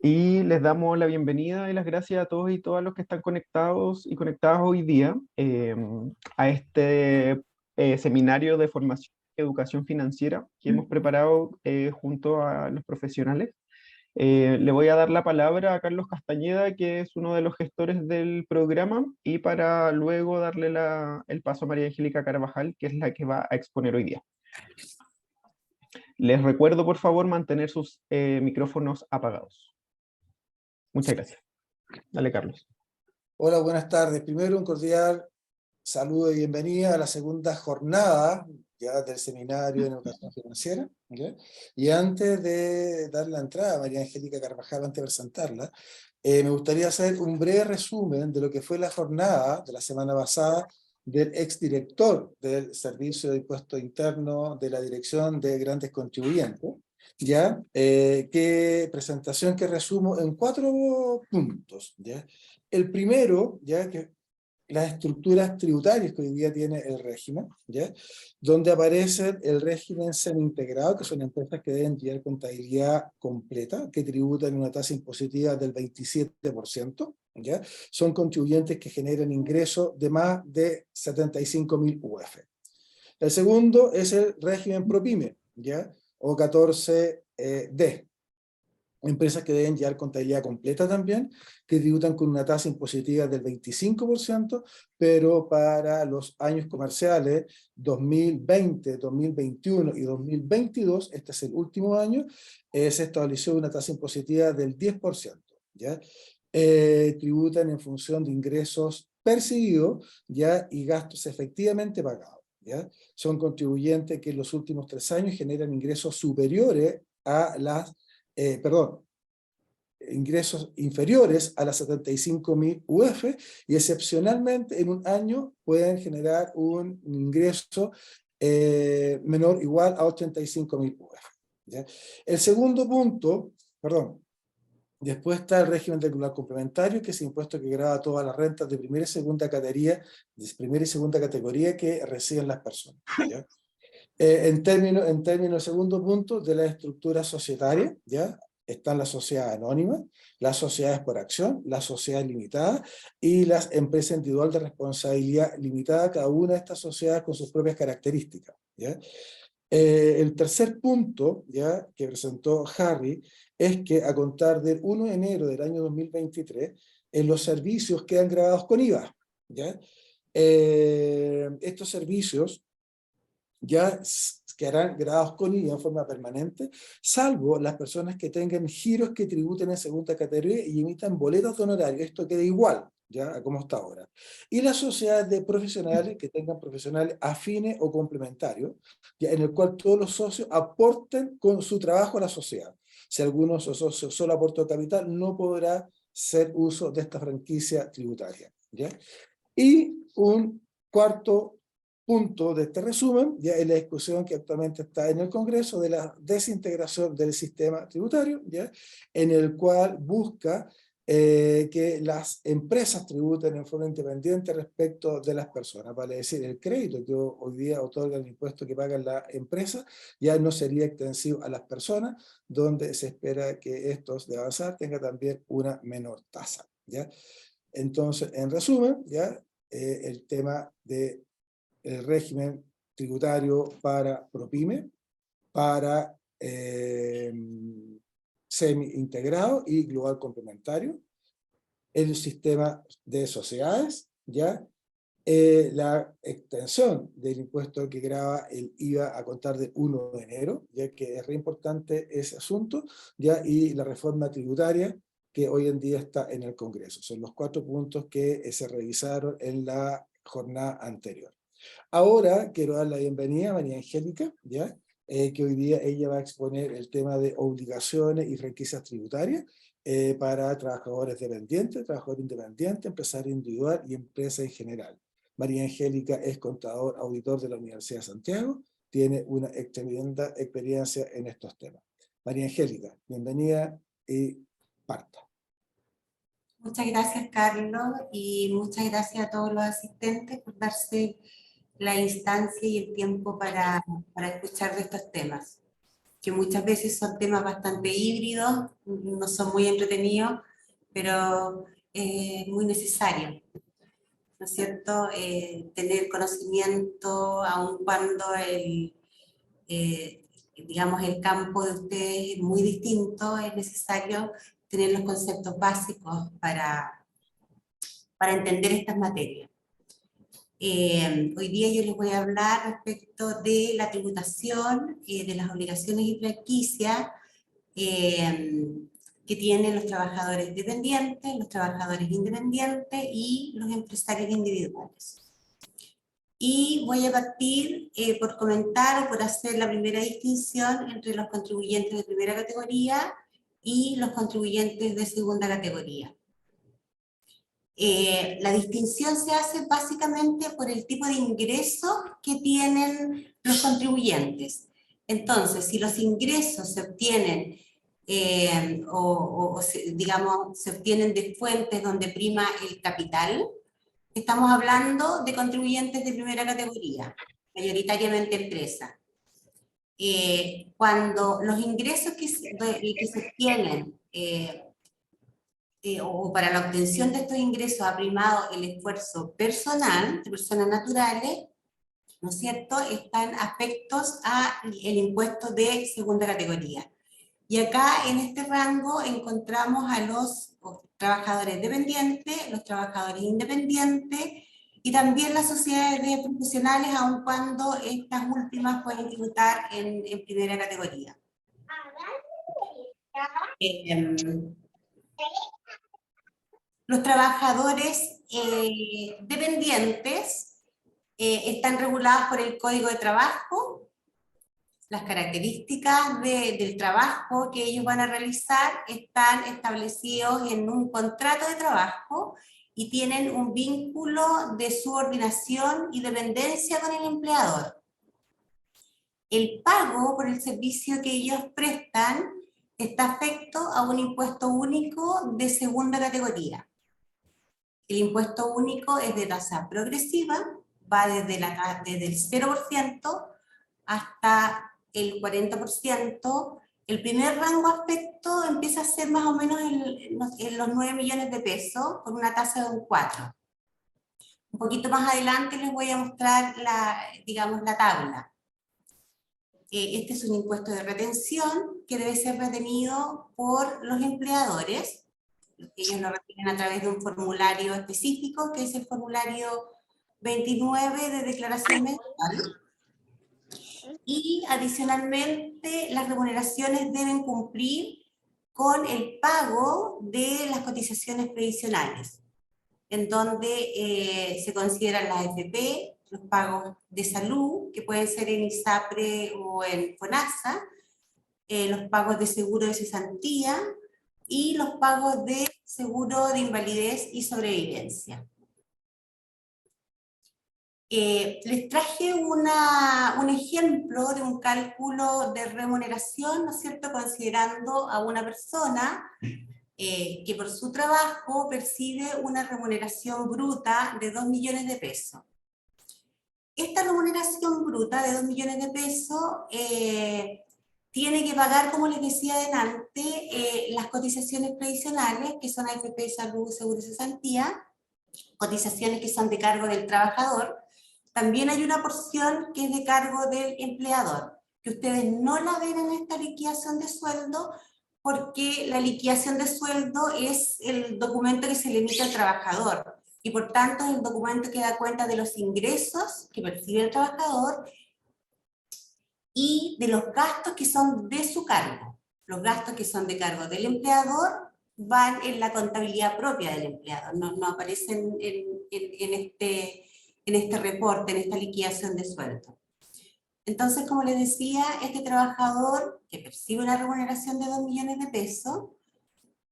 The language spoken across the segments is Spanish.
Y les damos la bienvenida y las gracias a todos y todas los que están conectados y conectadas hoy día a este seminario de formación y educación financiera que hemos preparado junto a los profesionales. Le voy a dar la palabra a Carlos Castañeda, que es uno de los gestores del programa, y para luego darle el paso a María Angélica Carvajal, que es la que va a exponer hoy día. Les recuerdo, por favor, mantener sus micrófonos apagados. Muchas gracias. Dale, Carlos. Hola, buenas tardes. Primero, un cordial saludo y bienvenida a la segunda jornada ya del seminario en educación financiera. ¿Ya? Y antes de dar la entrada a María Angélica Carvajal, antes de presentarla, me gustaría hacer un breve resumen de lo que fue la jornada de la semana pasada del exdirector del Servicio de Impuesto Interno de la Dirección de Grandes Contribuyentes. ¿Ya? Qué presentación que resumo en 4 puntos. ¿Ya? El primero, ya que las estructuras tributarias que hoy día tiene el régimen, ¿ya? Donde aparece el régimen semi-integrado, que son empresas que deben llevar contabilidad completa, que tributan una tasa impositiva del 27%, ¿ya? Son contribuyentes que generan ingresos de más de 75.000 UF. El segundo es el régimen ProPyme, ¿ya? O 14D. Empresas que deben llevar contabilidad completa también, que tributan con una tasa impositiva del 25%, pero para los años comerciales 2020, 2021 y 2022, este es el último año, se estableció una tasa impositiva del 10%, ¿ya? Tributan en función de ingresos percibidos, ¿ya? Y gastos efectivamente pagados, ¿ya? Son contribuyentes que en los últimos 3 años generan ingresos superiores a las ingresos inferiores a las 75.000 UF y excepcionalmente en un año pueden generar un ingreso menor o igual a 85.000 UF. ¿Ya? El segundo punto, después está el régimen regular complementario, que es el impuesto que grava todas las rentas de primera y segunda categoría que reciben las personas. ¿Ya? En términos, segundo punto, de la estructura societaria, ¿ya? Están las sociedades anónimas, las sociedades por acción, las sociedades limitadas y las empresas individuales de responsabilidad limitada, cada una de estas sociedades con sus propias características, ¿ya? El tercer punto, ¿ya? Que presentó Harry, es que a contar del 1 de enero del año 2023, en los servicios quedan grabados con IVA, ¿ya? Estos servicios ya quedarán grabados con IVA en forma permanente, salvo las personas que tengan giros que tributen en segunda categoría y emitan boletos de honorario. Esto queda igual, ya, a como está ahora. Y las sociedades de profesionales que tengan profesionales afines o complementarios, ya, en el cual todos los socios aporten con su trabajo a la sociedad. Si alguno de esos socios solo aportó capital, no podrá hacer uso de esta franquicia tributaria, ¿ya? Y un cuarto punto de este resumen ya es la discusión que actualmente está en el Congreso de la desintegración del sistema tributario, ¿ya? En el cual busca que las empresas tributen en forma independiente respecto de las personas, vale decir, el crédito que hoy día otorga el impuesto que pagan las empresas ya no sería extensivo a las personas, donde se espera que estos de avanzar tengan también una menor tasa, ¿ya? Entonces, en resumen, ya el tema del régimen tributario para ProPyme, para semi-integrado y global complementario, el sistema de sociedades, ya la extensión del impuesto que grava el IVA a contar del 1 de enero, ya que es re importante ese asunto, ya, y la reforma tributaria que hoy en día está en el Congreso. Son los 4 puntos que se revisaron en la jornada anterior. Ahora quiero dar la bienvenida a María Angélica, ¿ya? Que hoy día ella va a exponer el tema de obligaciones y franquicias tributarias para trabajadores dependientes, trabajadores independientes, empresarios individual y empresa en general. María Angélica es contador auditor de la Universidad de Santiago, tiene una tremenda experiencia en estos temas. María Angélica, bienvenida y parta. Muchas gracias, Carlos, y muchas gracias a todos los asistentes por darse la instancia y el tiempo para escuchar de estos temas. que muchas veces son temas bastante híbridos, no son muy entretenidos, pero muy necesarios, ¿no es cierto? Tener conocimiento, aun cuando digamos, el campo de ustedes es muy distinto, es necesario tener los conceptos básicos para entender estas materias. Hoy día yo les voy a hablar respecto de la tributación, de las obligaciones y franquicias que tienen los trabajadores dependientes, los trabajadores independientes y los empresarios individuales. Y voy a partir por comentar o por hacer la primera distinción entre los contribuyentes de primera categoría y los contribuyentes de segunda categoría. La distinción se hace básicamente por el tipo de ingresos que tienen los contribuyentes. Entonces, si los ingresos se obtienen, digamos, se obtienen de fuentes donde prima el capital, estamos hablando de contribuyentes de primera categoría, mayoritariamente empresas. Cuando los ingresos que se obtienen, o para la obtención de estos ingresos ha primado el esfuerzo personal de personas naturales, ¿no es cierto?, están afectos al impuesto de segunda categoría. Y acá en este rango encontramos a los trabajadores dependientes, los trabajadores independientes y también las sociedades de profesionales, aun cuando estas últimas pueden tributar en primera categoría. Los trabajadores dependientes están regulados por el Código de Trabajo. Las características del trabajo que ellos van a realizar están establecidos en un contrato de trabajo y tienen un vínculo de subordinación y dependencia con el empleador. El pago por el servicio que ellos prestan está afecto a un impuesto único de segunda categoría. El impuesto único es de tasa progresiva, va desde el 0% hasta el 40%. El primer rango afecto empieza a ser más o menos en los 9 millones de pesos, con una tasa de un 4%. Un poquito más adelante les voy a mostrar digamos, la tabla. Este es un impuesto de retención que debe ser retenido por los empleadores. Ellos lo retienen a través de un formulario específico, que es el formulario 29 de declaración mensual. Y adicionalmente, las remuneraciones deben cumplir con el pago de las cotizaciones previsionales, en donde se consideran las AFP, los pagos de salud, que pueden ser en ISAPRE o en FONASA, los pagos de seguro de cesantía, y los pagos de seguro de invalidez y sobrevivencia. Les traje un ejemplo de un cálculo de remuneración, ¿no es cierto?, considerando a una persona que por su trabajo percibe una remuneración bruta de 2 millones de pesos. Esta remuneración bruta de 2 millones de pesos tiene que pagar, como les decía adelante, las cotizaciones previsionales, que son AFP, salud, seguro de cesantía, cotizaciones que son de cargo del trabajador. También hay una porción que es de cargo del empleador, que ustedes no la ven en esta liquidación de sueldo, porque la liquidación de sueldo es el documento que se le emite al trabajador, y por tanto es el documento que da cuenta de los ingresos que percibe el trabajador y de los gastos que son de su cargo. Los gastos que son de cargo del empleador van en la contabilidad propia del empleador, no aparecen en este reporte, en esta liquidación de sueldo. Entonces, como les decía, este trabajador que percibe una remuneración de 2 millones de pesos,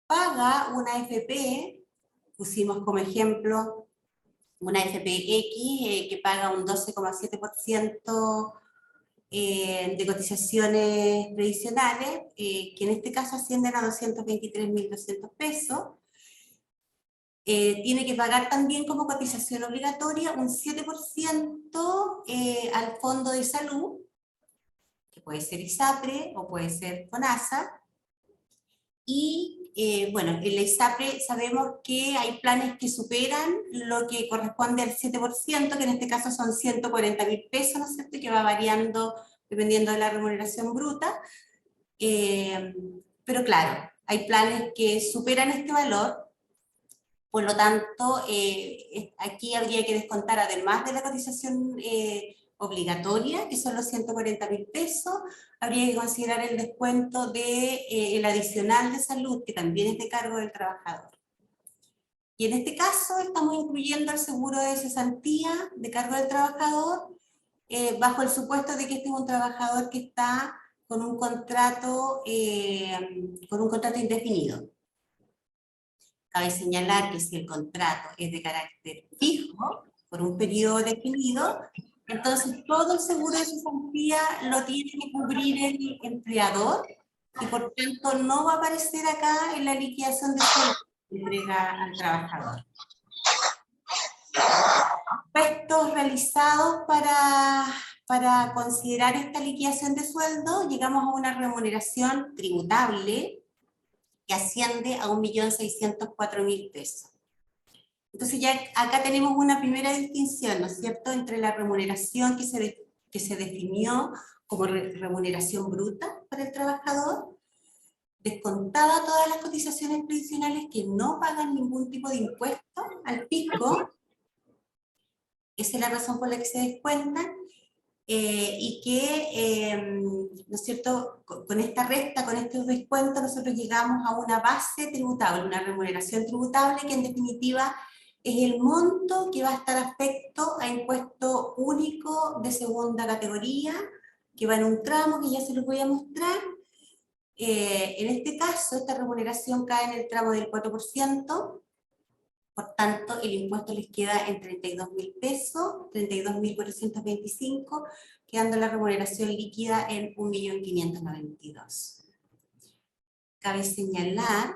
paga una AFP, pusimos como ejemplo una AFP-X que paga un 12,7% de cotizaciones previsionales, que en este caso ascienden a 223.200 pesos. Tiene que pagar también como cotización obligatoria un 7% al fondo de salud, que puede ser ISAPRE o puede ser FONASA. Y bueno, en la ISAPRE sabemos que hay planes que superan lo que corresponde al 7%, que en este caso son 140.000 pesos, ¿no es cierto?, que va variando dependiendo de la remuneración bruta. Pero claro, hay planes que superan este valor, por lo tanto, aquí habría que descontar, además de la cotización obligatoria, que son los 140.000 pesos, habría que considerar el descuento del adicional de salud, que también es de cargo del trabajador. Y en este caso estamos incluyendo el seguro de cesantía de cargo del trabajador, bajo el supuesto de que este es un trabajador que está con un contrato indefinido. Cabe señalar que si el contrato es de carácter fijo, por un periodo definido, entonces todo el seguro de cesantía lo tiene que cubrir el empleador y por tanto no va a aparecer acá en la liquidación de sueldo que entrega al trabajador. Impuestos realizados para considerar esta liquidación de sueldo, llegamos a una remuneración tributable que asciende a 1.604.000 pesos. Entonces ya acá tenemos una primera distinción, ¿no es cierto?, entre la remuneración que se definió como remuneración bruta para el trabajador, descontada todas las cotizaciones previsionales que no pagan ningún tipo de impuesto al fisco. Esa es la razón por la que se descuentan, y que, ¿no es cierto?, con esta resta, con estos descuentos, nosotros llegamos a una base tributable, una remuneración tributable que en definitiva es el monto que va a estar afecto a impuesto único de segunda categoría, que va en un tramo que ya se los voy a mostrar. En este caso, esta remuneración cae en el tramo del 4%, por tanto, el impuesto les queda en 32.000 pesos, 32.425, quedando la remuneración líquida en 1.592.000. Cabe señalar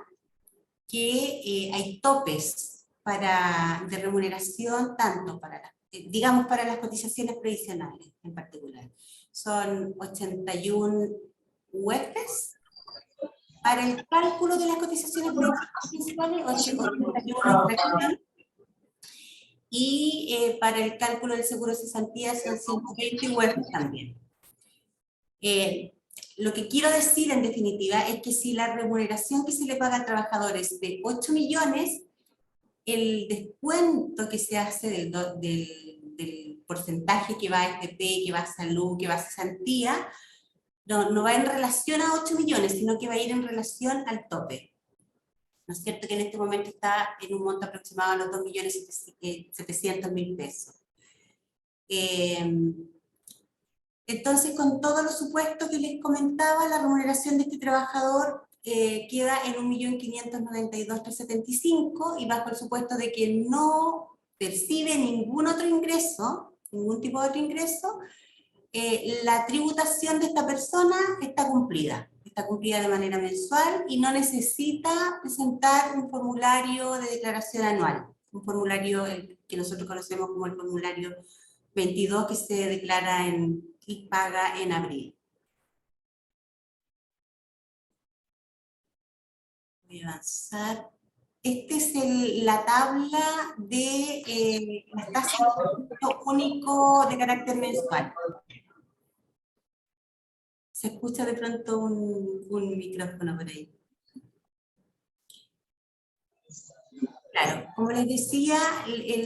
que hay topes de remuneración, tanto para, digamos, para las cotizaciones previsionales en particular. Son 81 UEFs. Para el cálculo de las cotizaciones previsionales, 81 y para el cálculo del seguro de cesantía son 120 UEFs también. Lo que quiero decir en definitiva es que si la remuneración que se le paga al trabajador es de 8 millones, el descuento que se hace del porcentaje que va a FP, que va a salud, que va a cesantía, no va en relación a 8 millones, sino que va a ir en relación al tope. ¿No es cierto?, que en este momento está en un monto aproximado a los 2.700.000 pesos. Entonces, con todos los supuestos que les comentaba, la remuneración de este trabajador queda en 1.592.375, y bajo el supuesto de que no percibe ningún otro ingreso, ningún tipo de otro ingreso, la tributación de esta persona está cumplida de manera mensual y no necesita presentar un formulario de declaración anual, un formulario que nosotros conocemos como el formulario 22, que se declara y paga en abril. Voy a avanzar. Esta es la tabla de las tasas de impuesto único de carácter mensual. Se escucha de pronto un micrófono por ahí. Claro, como les decía,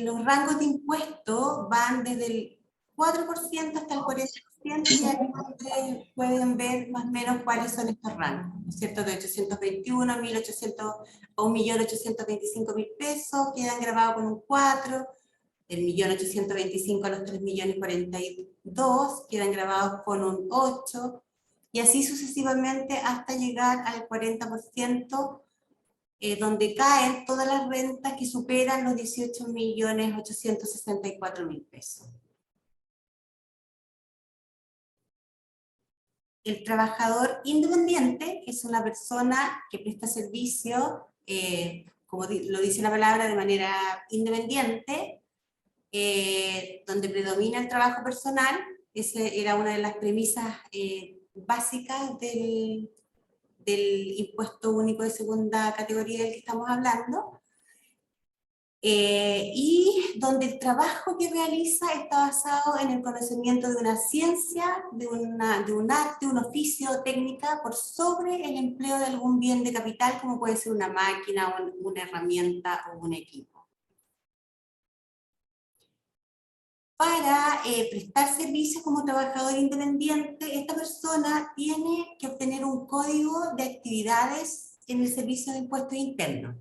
los rangos de impuestos van desde el 4% hasta el 40%, y aquí ustedes pueden ver más o menos cuáles son estos rangos, ¿no es cierto? De 821 a 1.825.000 pesos, quedan grabados con un 4, del 1.825.000 a los 3.042.000, quedan grabados con un 8, y así sucesivamente hasta llegar al 40%, donde caen todas las rentas que superan los 18.864.000 pesos. El trabajador independiente es una persona que presta servicio, como lo dice la palabra, de manera independiente, donde predomina el trabajo personal. Esa era una de las premisas básicas del impuesto único de segunda categoría del que estamos hablando, y donde el trabajo que realiza está basado en el conocimiento de una ciencia, de un arte, un oficio, técnica, por sobre el empleo de algún bien de capital, como puede ser una máquina, o una herramienta o un equipo. Para prestar servicios como trabajador independiente, esta persona tiene que obtener un código de actividades en el Servicio de Impuestos Internos.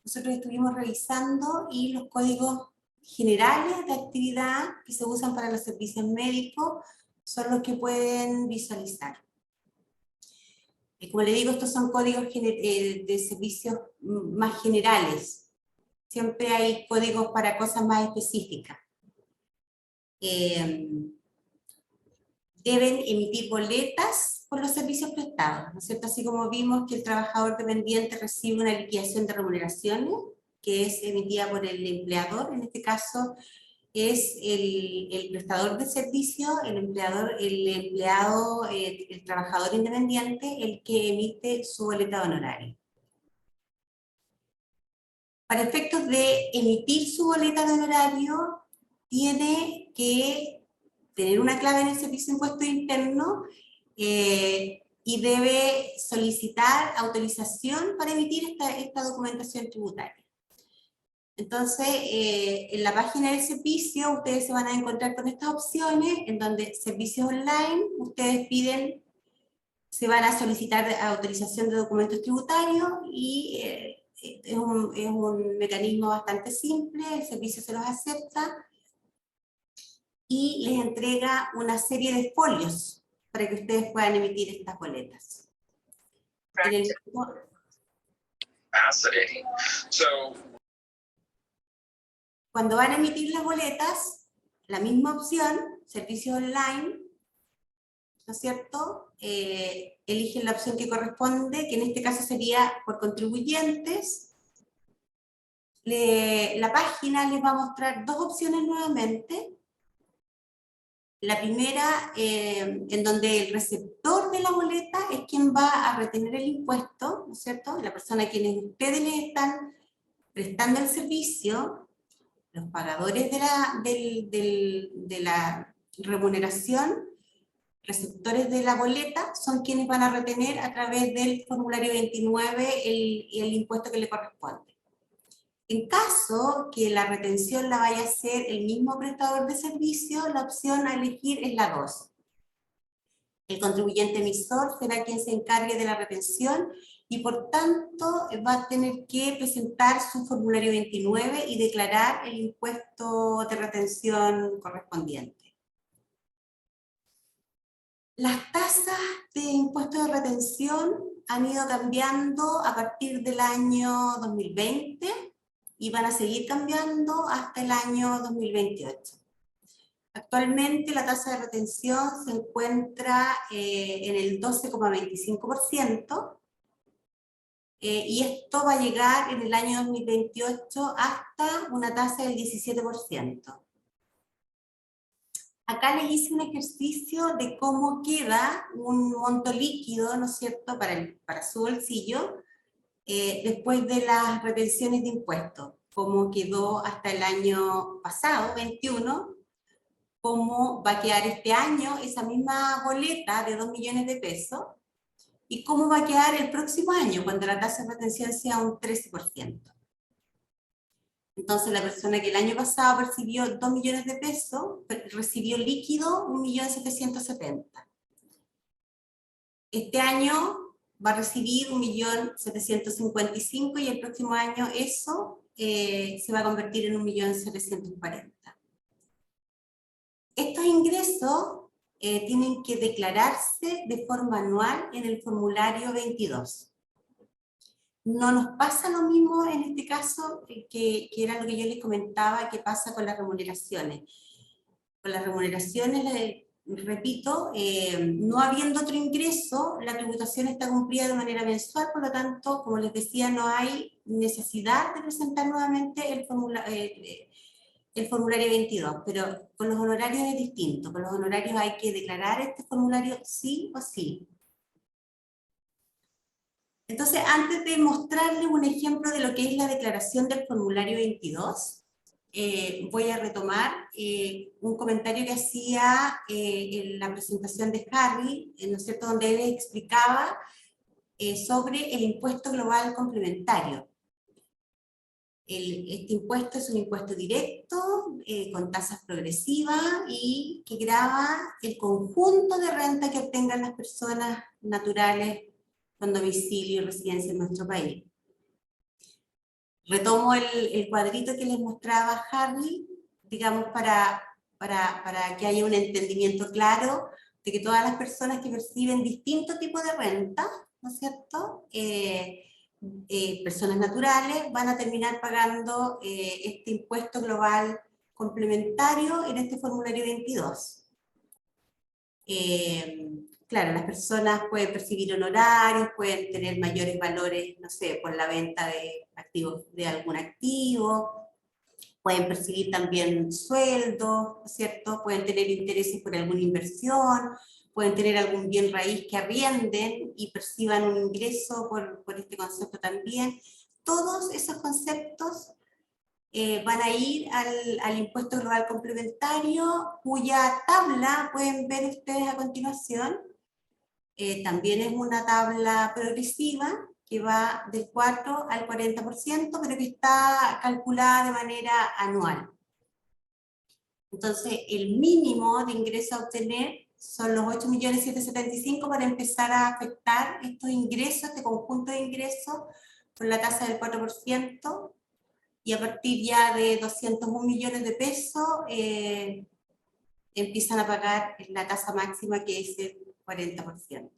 Nosotros estuvimos revisando y los códigos generales de actividad que se usan para los servicios médicos son los que pueden visualizar. Como le digo, estos son códigos de servicios más generales. Siempre hay códigos para cosas más específicas. Deben emitir boletas por los servicios prestados, ¿no es cierto? Así como vimos que el trabajador dependiente recibe una liquidación de remuneraciones, que es emitida por el empleador, en este caso es el prestador de servicio, el trabajador independiente, el que emite su boleta de honorario. Para efectos de emitir su boleta de honorario, tiene que tener una clave en el Servicio de Impuestos Internos y debe solicitar autorización para emitir esta documentación tributaria. Entonces, en la página del servicio ustedes se van a encontrar con estas opciones, en donde servicios online, ustedes se van a solicitar autorización de documentos tributarios y es un mecanismo bastante simple, el servicio se los acepta y les entrega una serie de folios para que ustedes puedan emitir estas boletas. Cuando van a emitir las boletas, la misma opción, servicio online, ¿no es cierto? Eligen la opción que corresponde, que en este caso sería por contribuyentes. La página les va a mostrar dos opciones nuevamente. La primera, en donde el receptor de la boleta es quien va a retener el impuesto, ¿no es cierto? La persona a quienes ustedes les están prestando el servicio, los pagadores de la remuneración, receptores de la boleta, son quienes van a retener a través del formulario 29 el impuesto que le corresponde. En caso que la retención la vaya a hacer el mismo prestador de servicio, la opción a elegir es la 2. El contribuyente emisor será quien se encargue de la retención y por tanto va a tener que presentar su formulario 29 y declarar el impuesto de retención correspondiente. Las tasas de impuesto de retención han ido cambiando a partir del año 2020 y van a seguir cambiando hasta el año 2028. Actualmente la tasa de retención se encuentra en el 12,25%, y esto va a llegar en el año 2028 hasta una tasa del 17%. Acá les hice un ejercicio de cómo queda un monto líquido, ¿no es cierto?, para su bolsillo, después de las retenciones de impuestos, cómo quedó hasta el año pasado, 21, cómo va a quedar este año esa misma boleta de 2 millones de pesos, y cómo va a quedar el próximo año, cuando la tasa de retención sea un 13%. Entonces la persona que el año pasado percibió 2 millones de pesos, recibió líquido 1.770.000. Este año va a recibir 1.755.000 y el próximo año eso se va a convertir en 1.740.000. Estos ingresos tienen que declararse de forma anual en el formulario 22. No nos pasa lo mismo en este caso, que era lo que yo les comentaba, que pasa con las remuneraciones. Con las remuneraciones, repito, no habiendo otro ingreso, la tributación está cumplida de manera mensual, por lo tanto, como les decía, no hay necesidad de presentar nuevamente el formulario 22, pero con los honorarios es distinto. Con los honorarios hay que declarar este formulario sí o sí. Entonces, antes de mostrarles un ejemplo de lo que es la declaración del formulario 22, voy a retomar un comentario que hacía en la presentación de Harry, ¿no es cierto?, donde él explicaba sobre el impuesto global complementario. Este impuesto es un impuesto directo, con tasas progresivas y que grava el conjunto de renta que obtengan las personas naturales con domicilio y residencia en nuestro país. Retomo el cuadrito que les mostraba Harry, digamos, para que haya un entendimiento claro de que todas las personas que perciben distintos tipos de renta, ¿no es cierto?, personas naturales van a terminar pagando este impuesto global complementario en este formulario 22. Claro, las personas pueden percibir honorarios, pueden tener mayores valores, no sé, por la venta de activos, de algún activo, pueden percibir también sueldos, ¿cierto? Pueden tener intereses por alguna inversión, pueden tener algún bien raíz que arrienden y perciban un ingreso por este concepto también. Todos esos conceptos van a ir al impuesto global complementario, cuya tabla pueden ver ustedes a continuación. También es una tabla progresiva que va del 4 al 40%, pero que está calculada de manera anual. Entonces, el mínimo de ingreso a obtener son los 8.775.000 para empezar a afectar estos ingresos, este conjunto de ingresos, con la tasa del 4%, y a partir ya de 201 millones de pesos, empiezan a pagar la tasa máxima, que es el 40%.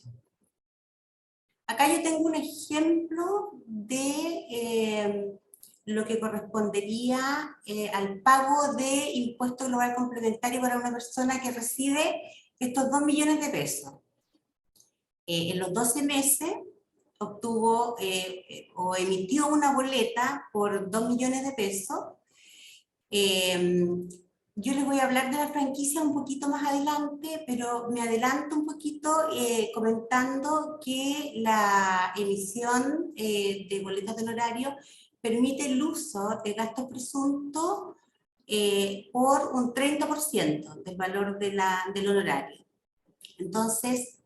Acá yo tengo un ejemplo de lo que correspondería al pago de impuesto global complementario para una persona que recibe estos 2 millones de pesos. En los 12 meses obtuvo o emitió una boleta por 2 millones de pesos. Yo les voy a hablar de la franquicia un poquito más adelante, pero me adelanto un poquito comentando que la emisión de boletas de honorario permite el uso de gastos presuntos por un 30% del valor del honorario. Entonces,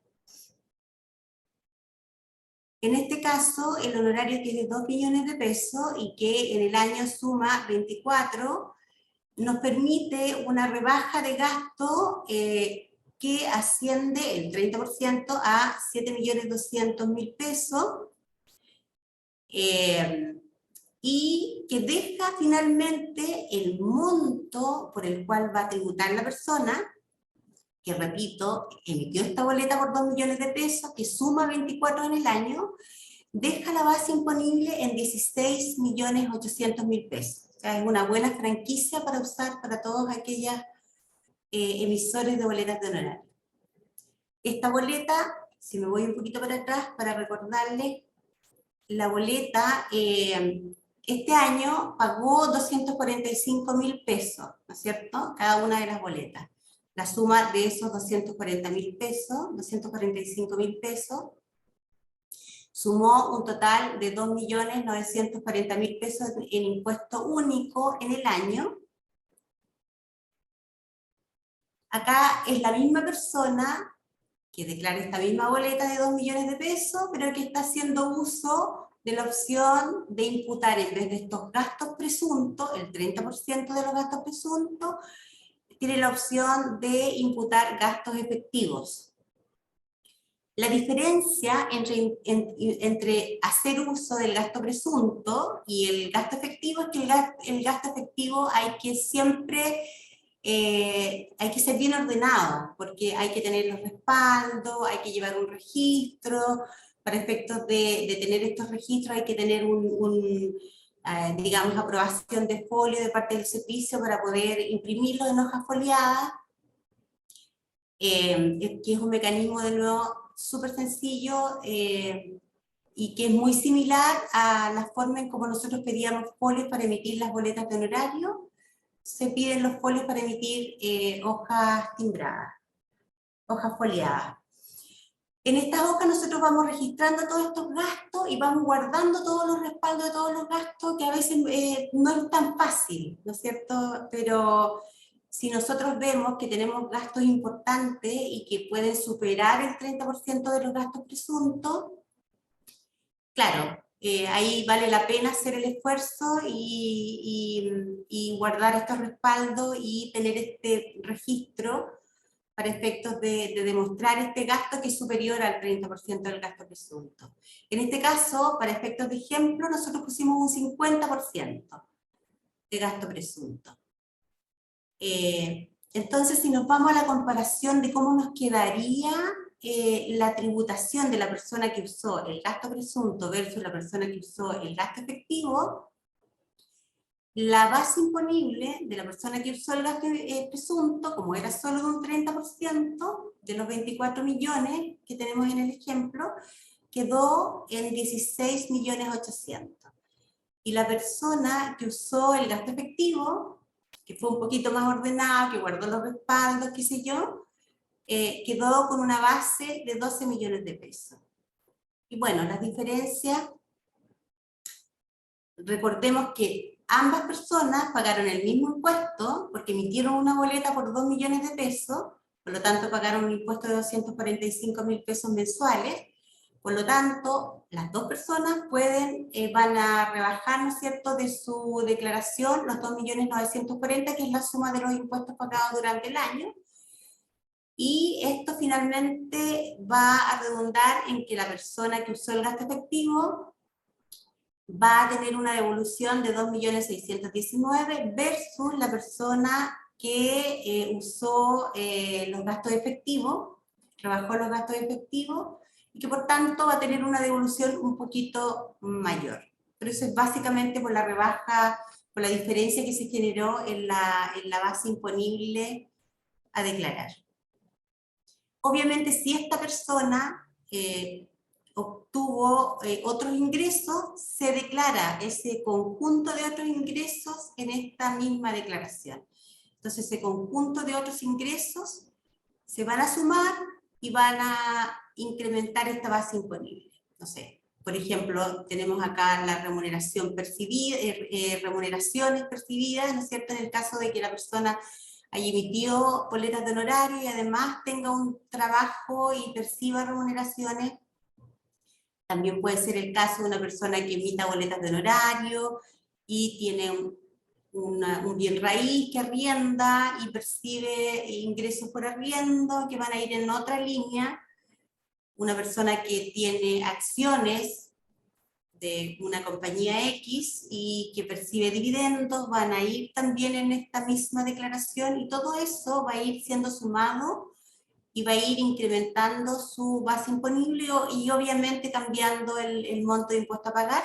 en este caso, el honorario que es de 2 millones de pesos y que en el año suma 24, nos permite una rebaja de gasto que asciende el 30% a 7.200.000 pesos y que deja finalmente el monto por el cual va a tributar la persona, que repito, emitió esta boleta por 2 millones de pesos, que suma 24 en el año, deja la base imponible en 16.800.000 pesos. O sea, es una buena franquicia para usar para todos aquellos emisores de boletas de honorario. Esta boleta, si me voy un poquito para atrás para recordarles, la boleta este año pagó 245.000 pesos, ¿no es cierto?, cada una de las boletas. La suma de esos 240.000 pesos, 245.000 pesos, sumó un total de 2.940.000 pesos en impuesto único en el año. Acá es la misma persona que declara esta misma boleta de 2 millones de pesos, pero que está haciendo uso de la opción de imputar, en vez de estos gastos presuntos, el 30% de los gastos presuntos, tiene la opción de imputar gastos efectivos. La diferencia entre hacer uso del gasto presunto y el gasto efectivo es que el gasto efectivo hay que siempre, hay que ser bien ordenado, porque hay que tener los respaldos, hay que llevar un registro. Para efectos de tener estos registros hay que tener digamos, aprobación de folio de parte del servicio para poder imprimirlo en hojas foliadas, que es un mecanismo de nuevo súper sencillo y que es muy similar a la forma en como nosotros pedíamos folios para emitir las boletas de honorario. se piden los folios para emitir hojas timbradas, hojas foliadas. En estas hojas nosotros vamos registrando todos estos gastos y vamos guardando todos los respaldos de todos los gastos, que a veces no es tan fácil, ¿no es cierto? Pero si nosotros vemos que tenemos gastos importantes y que pueden superar el 30% de los gastos presuntos, claro, ahí vale la pena hacer el esfuerzo y guardar estos respaldos y tener este registro para efectos de demostrar este gasto que es superior al 30% del gasto presunto. En este caso, para efectos de ejemplo, nosotros pusimos un 50% de gasto presunto. Entonces, si nos vamos a la comparación de cómo nos quedaría la tributación de la persona que usó el gasto presunto versus la persona que usó el gasto efectivo, la base imponible de la persona que usó el gasto presunto, como era solo de un 30% de los 24 millones que tenemos en el ejemplo, quedó en 16.800.000. Y la persona que usó el gasto efectivo, que fue un poquito más ordenada, que guardó los respaldos, qué sé yo, quedó con una base de 12 millones de pesos. Y bueno, las diferencias, recordemos que ambas personas pagaron el mismo impuesto porque emitieron una boleta por 2 millones de pesos, por lo tanto pagaron un impuesto de 245.000 pesos mensuales. Por lo tanto, las dos personas van a rebajar, ¿no es cierto?, de su declaración los 2.940.000, que es la suma de los impuestos pagados durante el año. Y esto finalmente va a redundar en que la persona que usó el gasto efectivo va a tener una devolución de 2.619.000 versus la persona que usó los gastos efectivos, rebajó los gastos efectivos, y que por tanto va a tener una devolución un poquito mayor. Pero eso es básicamente por la rebaja, por la diferencia que se generó en la base imponible a declarar. Obviamente, si esta persona obtuvo otros ingresos, se declara ese conjunto de otros ingresos en esta misma declaración. Entonces, ese conjunto de otros ingresos se van a sumar y van a incrementar esta base imponible. No sé, por ejemplo, tenemos acá la remuneración percibida, remuneraciones percibidas, ¿no es cierto?, en el caso de que la persona haya emitido boletas de honorario y además tenga un trabajo y perciba remuneraciones. También puede ser el caso de una persona que emita boletas de honorario y tiene un bien raíz que arrienda y percibe ingresos por arriendo que van a ir en otra línea. Una persona que tiene acciones de una compañía X y que percibe dividendos van a ir también en esta misma declaración, y todo eso va a ir siendo sumado y va a ir incrementando su base imponible y obviamente cambiando el monto de impuesto a pagar,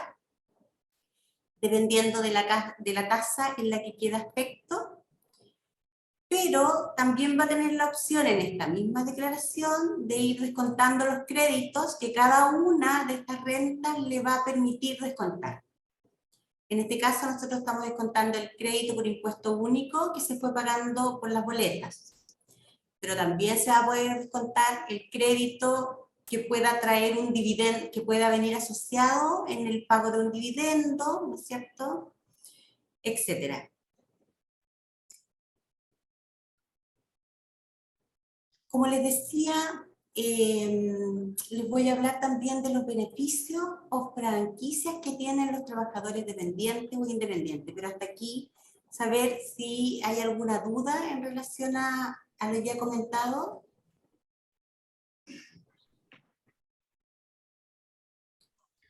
dependiendo de la tasa en la que queda aspecto. Pero también va a tener la opción en esta misma declaración de ir descontando los créditos que cada una de estas rentas le va a permitir descontar. En este caso nosotros estamos descontando el crédito por impuesto único que se fue pagando por las boletas. Pero también se va a poder descontar el crédito que pueda traer un dividendo, que pueda venir asociado en el pago de un dividendo, ¿no es cierto?, etcétera. Como les decía, les voy a hablar también de los beneficios o franquicias que tienen los trabajadores dependientes o independientes, pero hasta aquí saber si hay alguna duda en relación a lo ya comentado.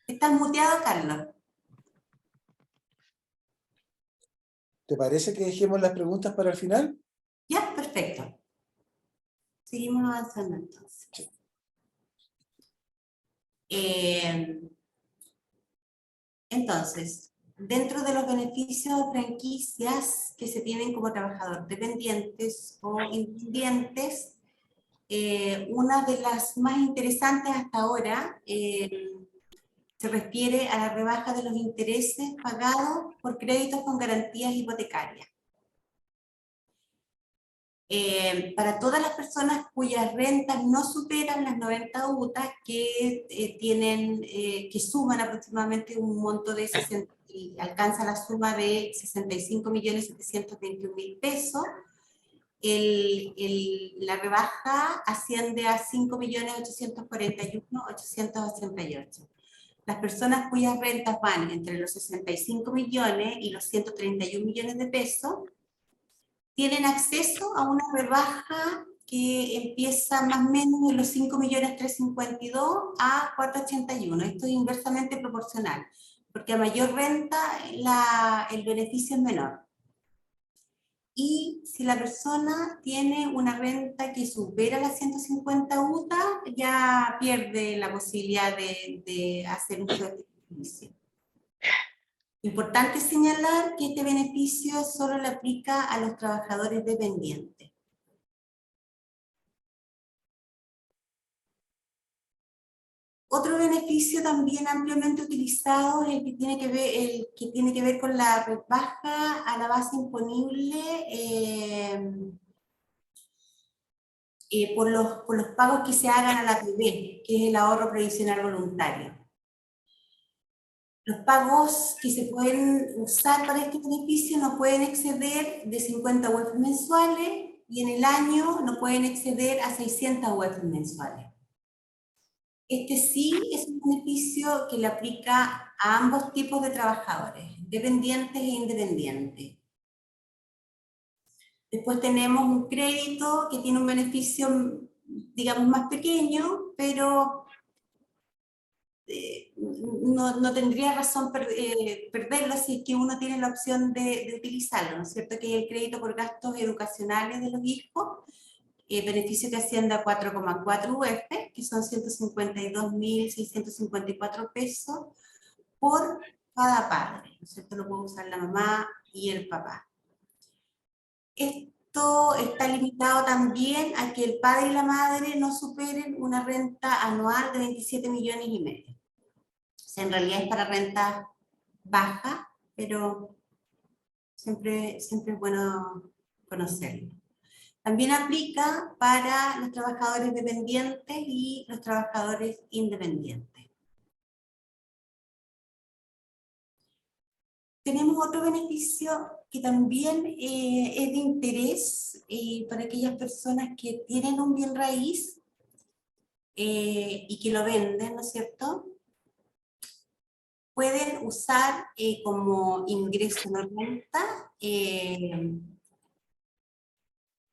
¿Estás muteado, Carlos? ¿Te parece que dejemos las preguntas para el final? Ya, perfecto. Seguimos avanzando entonces. Sí. Entonces, dentro de los beneficios o franquicias que se tienen como trabajadores dependientes o independientes, una de las más interesantes hasta ahora se refiere a la rebaja de los intereses pagados por créditos con garantías hipotecarias. Para todas las personas cuyas rentas no superan las 90 UTAs, que suman aproximadamente un monto de 60, y alcanza la suma de 65.721.000 pesos, la rebaja asciende a 5.841.888. Las personas cuyas rentas van entre los 65 millones y los 131 millones de pesos tienen acceso a una rebaja que empieza más o menos en los 5.352.000 a 481. Esto es inversamente proporcional, porque a mayor renta el beneficio es menor. Y si la persona tiene una renta que supera las 150 UTA, ya pierde la posibilidad de hacer uso de este beneficio. Importante señalar que este beneficio solo le aplica a los trabajadores dependientes. Otro beneficio también ampliamente utilizado es el que tiene que ver con la rebaja a la base imponible por los pagos que se hagan a la APB, que es el ahorro previsional voluntario. Los pagos que se pueden usar para este beneficio no pueden exceder de 50 UF mensuales y en el año no pueden exceder a 600 UF mensuales. Este sí es un beneficio que le aplica a ambos tipos de trabajadores, dependientes e independientes. Después tenemos un crédito que tiene un beneficio, digamos, más pequeño, pero no tendría razón perderlo si es que uno tiene la opción de utilizarlo, ¿no es cierto? Que es el crédito por gastos educacionales de los hijos, beneficio que asciende a 4,4 UF, que son 152.654 pesos por cada padre, ¿no es cierto? Lo puede usar la mamá y el papá. Esto está limitado también a que el padre y la madre no superen una renta anual de 27,5 millones. O sea, en realidad es para rentas bajas, pero siempre es bueno conocerlo. También aplica para los trabajadores dependientes y los trabajadores independientes. Tenemos otro beneficio que también es de interés para aquellas personas que tienen un bien raíz y que lo venden, ¿no es cierto? Pueden usar como ingreso no renta,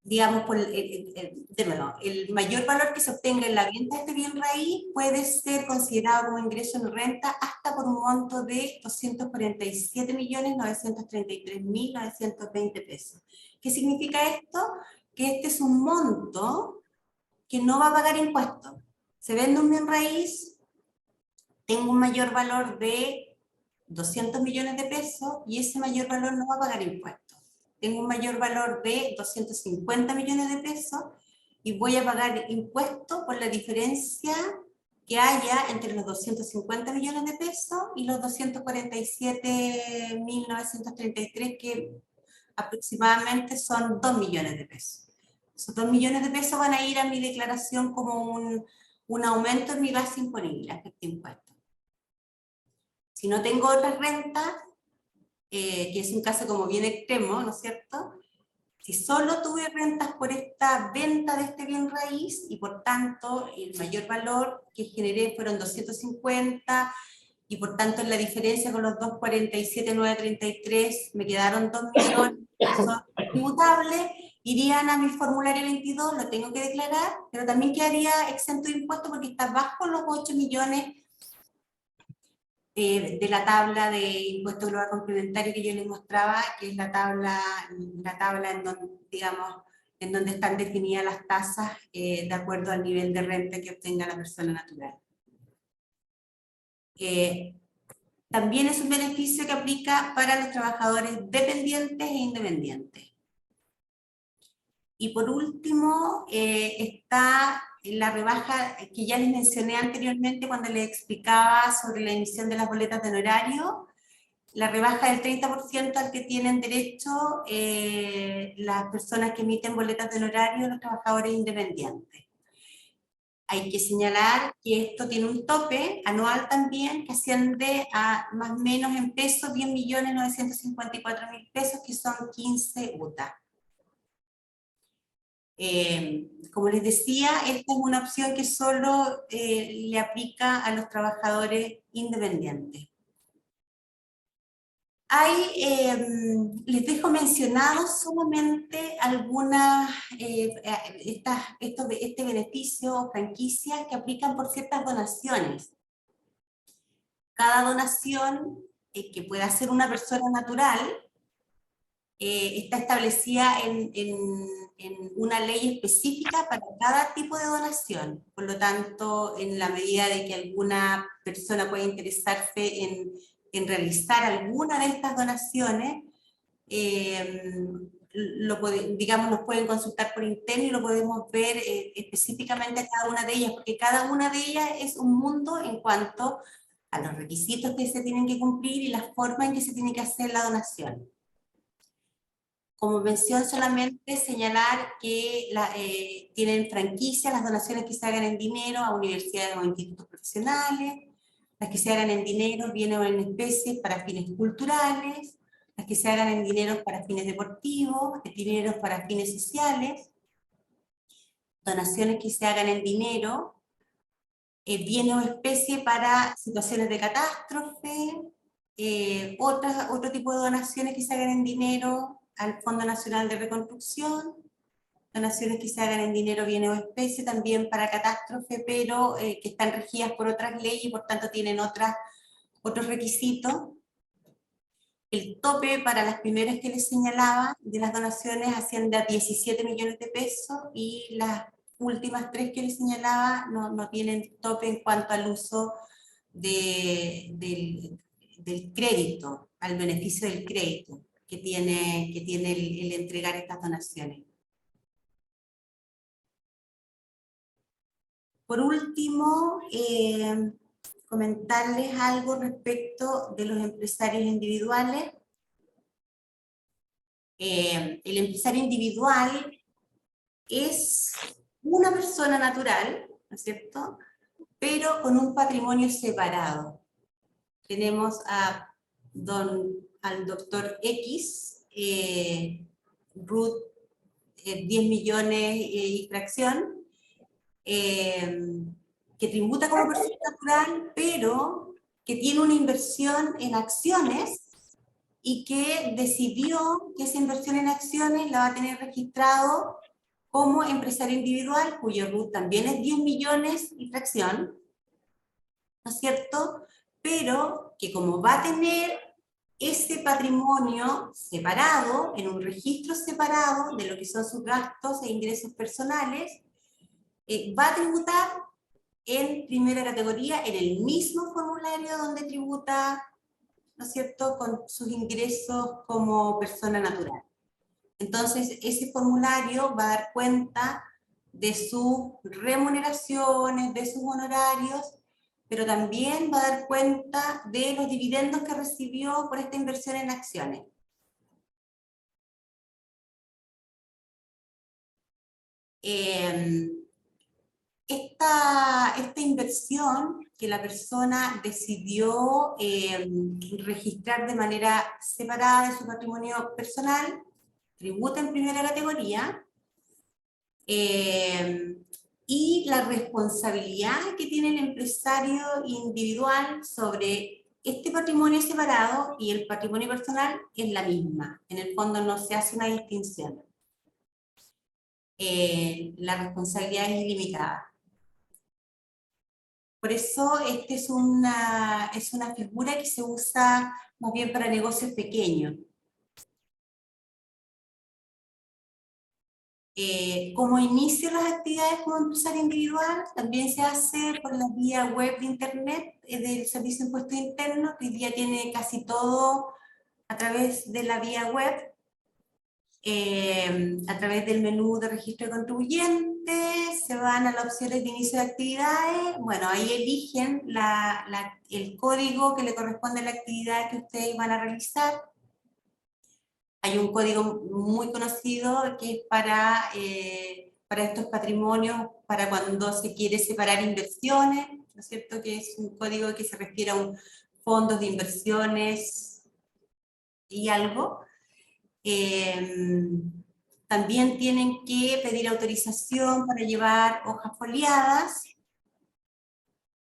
digamos, de nuevo, el mayor valor que se obtenga en la venta de este bien raíz puede ser considerado como ingreso en renta hasta por un monto de 247.933.920 pesos. ¿Qué significa esto? Que este es un monto que no va a pagar impuestos. Se vende un bien raíz, tengo un mayor valor de 200 millones de pesos y ese mayor valor no va a pagar impuestos. Tengo un mayor valor de 250 millones de pesos y voy a pagar impuestos por la diferencia que haya entre los 250 millones de pesos y los 247.933, que aproximadamente son 2 millones de pesos. Esos 2 millones de pesos van a ir a mi declaración como un aumento en mi base imponible a este impuesto. Si no tengo otras rentas, que es un caso como bien extremo, ¿no es cierto? Si solo tuve rentas por esta venta de este bien raíz y por tanto el mayor valor que generé fueron 250 y por tanto en la diferencia con los 247.933 me quedaron 2 millones, son tributables, irían a mi formulario 22, lo tengo que declarar, pero también quedaría exento de impuesto porque está bajo los 8 millones de la tabla de impuesto global complementario que yo les mostraba, que es la tabla en donde, digamos, en donde están definidas las tasas de acuerdo al nivel de renta que obtenga la persona natural. También es un beneficio que aplica para los trabajadores dependientes e independientes. Y por último, está la rebaja que ya les mencioné anteriormente cuando les explicaba sobre la emisión de las boletas de honorario, la rebaja del 30% al que tienen derecho las personas que emiten boletas de honorario, los trabajadores independientes. Hay que señalar que esto tiene un tope anual también que asciende a más o menos en pesos 10.954.000 pesos, que son 15 UTA. Como les decía, esta es una opción que solo le aplica a los trabajadores independientes. Les dejo mencionados solamente algunas, este beneficio o franquicias que aplican por ciertas donaciones. Cada donación que pueda hacer una persona natural está establecida en una ley específica para cada tipo de donación. Por lo tanto, en la medida de que alguna persona pueda interesarse en realizar alguna de estas donaciones, digamos, nos pueden consultar por interno y lo podemos ver específicamente a cada una de ellas, porque cada una de ellas es un mundo en cuanto a los requisitos que se tienen que cumplir y la forma en que se tiene que hacer la donación. Como mención solamente señalar que tienen franquicia las donaciones que se hagan en dinero a universidades o institutos profesionales, las que se hagan en dinero, bien o en especie para fines culturales, las que se hagan en dinero para fines deportivos, dinero para fines sociales, donaciones que se hagan en dinero, bien o especie para situaciones de catástrofe, otro tipo de donaciones que se hagan en dinero al Fondo Nacional de Reconstrucción, donaciones que se hagan en dinero, bien o especie, también para catástrofe, pero que están regidas por otras leyes y por tanto tienen otros requisitos. El tope para las primeras que les señalaba de las donaciones asciende a 17 millones de pesos y las últimas 3 que les señalaba no tienen tope en cuanto al uso del crédito, al beneficio del crédito que tiene el entregar estas donaciones. Por último, comentarles algo respecto de los empresarios individuales. El empresario individual es una persona natural, ¿no es cierto?, pero con un patrimonio separado. Tenemos al doctor X, Ruth, 10 millones y fracción, que tributa como persona natural, pero que tiene una inversión en acciones y que decidió que esa inversión en acciones la va a tener registrado como empresario individual, cuyo RUT también es 10 millones y fracción, ¿no es cierto? Pero que como va a tener ese patrimonio separado, en un registro separado de lo que son sus gastos e ingresos personales, va a tributar en primera categoría, en el mismo formulario donde tributa, ¿no es cierto?, con sus ingresos como persona natural. Entonces, ese formulario va a dar cuenta de sus remuneraciones, de sus honorarios, pero también va a dar cuenta de los dividendos que recibió por esta inversión en acciones. Esta inversión que la persona decidió registrar de manera separada de su patrimonio personal, tributa en primera categoría, y la responsabilidad que tiene el empresario individual sobre este patrimonio separado y el patrimonio personal es la misma. En el fondo no se hace una distinción. La responsabilidad es ilimitada. Por eso esta es una figura que se usa más bien para negocios pequeños. Como inicio las actividades como empresario individual, también se hace por la vía web de internet del Servicio de Impuestos Internos, que hoy día tiene casi todo a través de la vía web, a través del menú de registro de contribuyentes, se van a las opciones de inicio de actividades, bueno, ahí eligen el código que le corresponde a la actividad que ustedes van a realizar. Hay un código muy conocido que es para estos patrimonios, para cuando se quiere separar inversiones, ¿no es cierto? Que es un código que se refiere a un fondos de inversiones y algo. También tienen que pedir autorización para llevar hojas foliadas.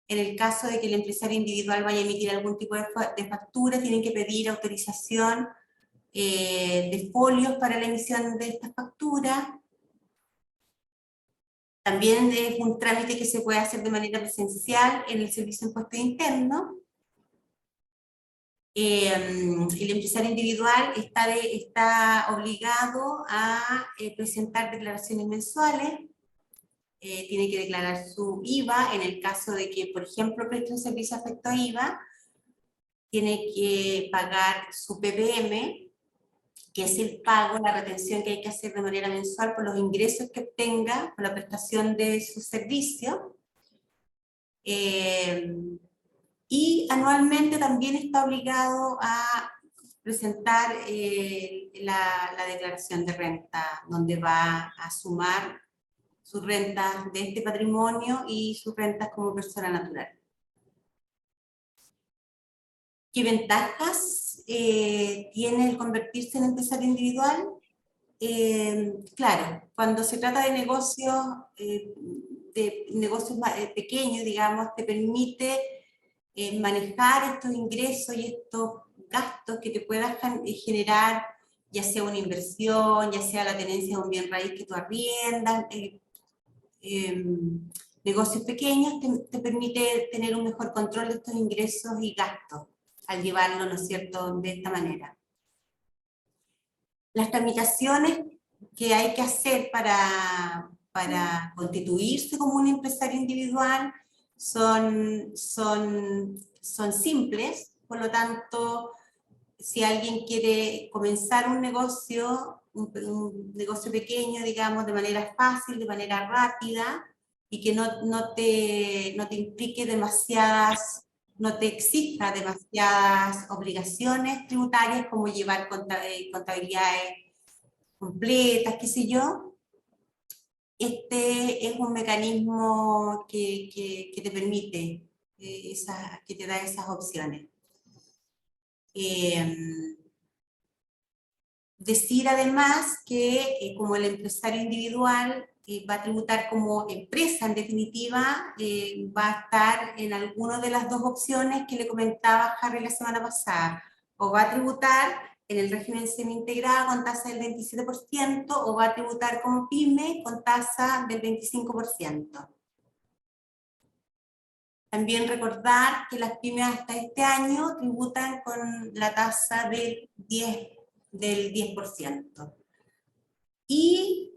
En el caso de que el empresario individual vaya a emitir algún tipo de factura, tienen que pedir autorización de folios para la emisión de estas facturas. También es un trámite que se puede hacer de manera presencial en el Servicio de Impuesto Interno. El empresario individual está obligado a presentar declaraciones mensuales, tiene que declarar su IVA, en el caso de que, por ejemplo, preste un servicio afecto a IVA, tiene que pagar su PPM, que es el pago, la retención que hay que hacer de manera mensual por los ingresos que obtenga por la prestación de su servicio. Y anualmente también está obligado a presentar la declaración de renta, donde va a sumar sus rentas de este patrimonio y sus rentas como persona natural. ¿Qué ventajas tiene el convertirse en empresario individual? Claro, cuando se trata de negocios pequeños, digamos, te permite manejar estos ingresos y estos gastos que te puedas generar, ya sea una inversión, ya sea la tenencia de un bien raíz que tú arriendas, negocios pequeños te permite tener un mejor control de estos ingresos y gastos al llevarlo, ¿no es cierto?, de esta manera. Las tramitaciones que hay que hacer para constituirse como un empresario individual son simples, por lo tanto, si alguien quiere comenzar un negocio pequeño, digamos, de manera fácil, de manera rápida, y que no te implique demasiadas, no te exija demasiadas obligaciones tributarias, como llevar contabilidades completas, qué sé yo. Este es un mecanismo que te permite, que te da esas opciones. Decir además que como el empresario individual va a tributar como empresa, en definitiva, va a estar en alguna de las dos opciones que le comentaba Harry la semana pasada. O va a tributar en el régimen semi-integrado con tasa del 27%, o va a tributar como pyme con tasa del 25%. También recordar que las pymes hasta este año tributan con la tasa del 10%. Y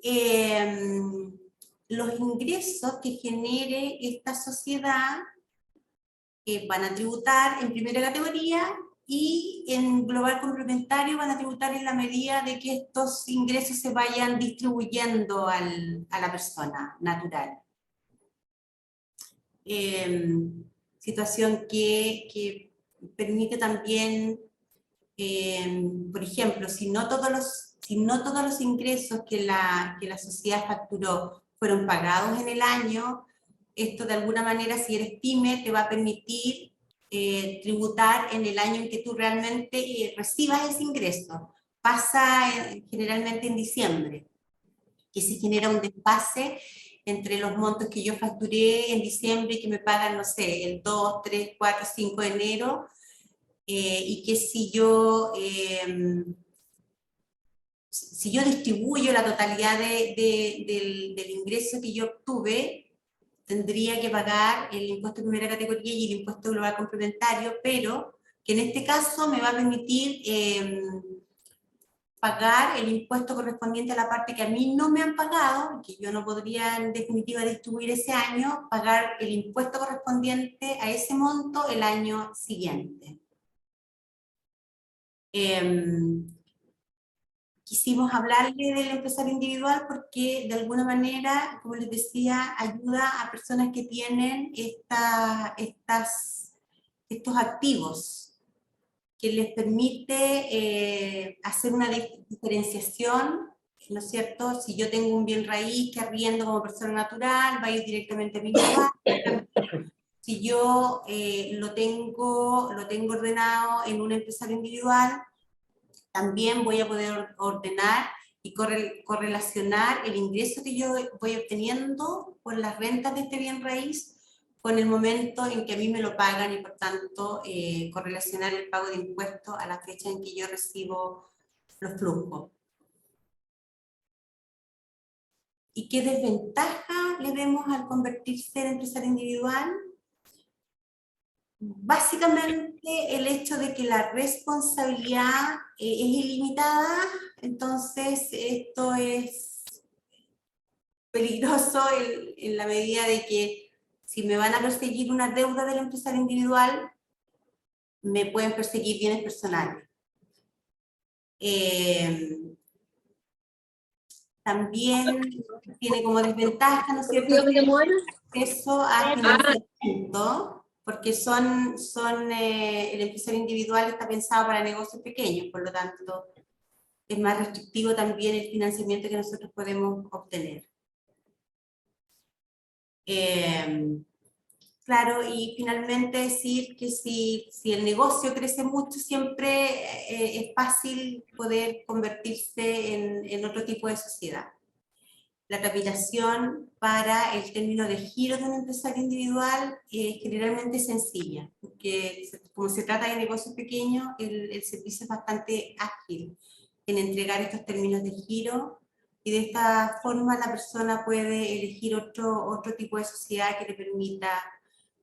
los ingresos que genere esta sociedad van a tributar en primera categoría, y en global complementario van a tributar en la medida de que estos ingresos se vayan distribuyendo a la persona natural. Situación que permite también, por ejemplo, si no todos los ingresos que la sociedad facturó fueron pagados en el año, esto de alguna manera, si eres pyme, te va a permitir tributar en el año en que tú realmente recibas ese ingreso. Pasa generalmente en diciembre, que se genera un desfase entre los montos que yo facturé en diciembre y que me pagan, no sé, el 2, 3, 4, 5 de enero, y que si yo distribuyo la totalidad del ingreso que yo obtuve, tendría que pagar el impuesto de primera categoría y el impuesto global complementario, pero que en este caso me va a permitir pagar el impuesto correspondiente a la parte que a mí no me han pagado, que yo no podría en definitiva distribuir ese año, pagar el impuesto correspondiente a ese monto el año siguiente. quisimos hablarle del empresario individual porque de alguna manera, como les decía, ayuda a personas que tienen estos activos, que les permite hacer una diferenciación, ¿no es cierto? Si yo tengo un bien raíz que arriendo como persona natural, va a ir directamente a mi lugar. Si yo lo tengo ordenado en un empresario individual, también voy a poder ordenar y correlacionar el ingreso que yo voy obteniendo por las rentas de este bien raíz con el momento en que a mí me lo pagan y por tanto correlacionar el pago de impuestos a la fecha en que yo recibo los flujos. ¿Y qué desventaja le vemos al convertirse en empresario individual? Básicamente el hecho de que la responsabilidad es ilimitada, entonces esto es peligroso en la medida de que si me van a perseguir una deuda del empresario individual, me pueden perseguir bienes personales. También tiene como desventaja, ¿no es cierto?, acceso a financiamiento, porque el empresario individual está pensado para negocios pequeños, por lo tanto es más restrictivo también el financiamiento que nosotros podemos obtener. Claro, y finalmente decir que si el negocio crece mucho, siempre es fácil poder convertirse en otro tipo de sociedad. La tramitación para el término de giro de un empresario individual es generalmente sencilla, porque como se trata de negocios pequeños, el servicio es bastante ágil en entregar estos términos de giro, y de esta forma la persona puede elegir otro tipo de sociedad que le permita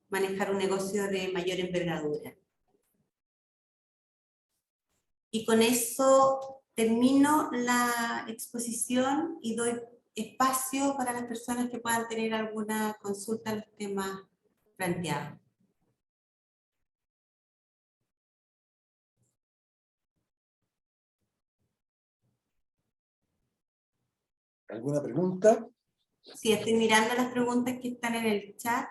manejar un negocio de mayor envergadura. Y con eso termino la exposición y doy espacio para las personas que puedan tener alguna consulta a los temas planteados. ¿Alguna pregunta? Sí, estoy mirando las preguntas que están en el chat.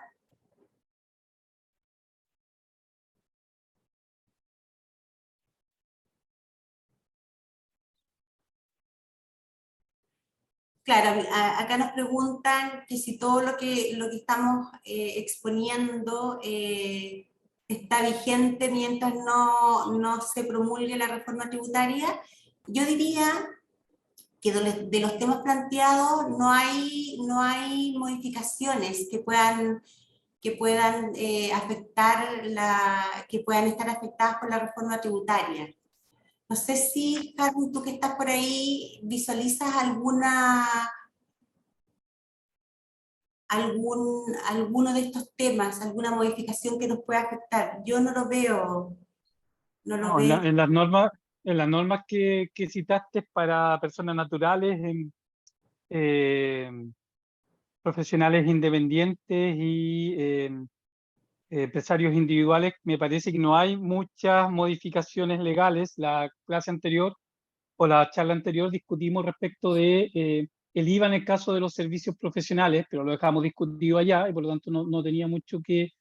Claro, acá nos preguntan que si todo lo que estamos exponiendo está vigente mientras no se promulgue la reforma tributaria. Yo diría que de los temas planteados no hay modificaciones que puedan que puedan estar afectadas por la reforma tributaria. No sé si, Carmen, tú que estás por ahí, visualizas alguno de estos temas, alguna modificación que nos pueda afectar. Yo no lo veo. No lo No, veo. en las normas que citaste para personas naturales, eh, profesionales independientes y empresarios individuales, me parece que no hay muchas modificaciones legales. La clase anterior o la charla anterior discutimos respecto de el IVA en el caso de los servicios profesionales, pero lo dejamos discutido allá y por lo tanto no tenía mucho que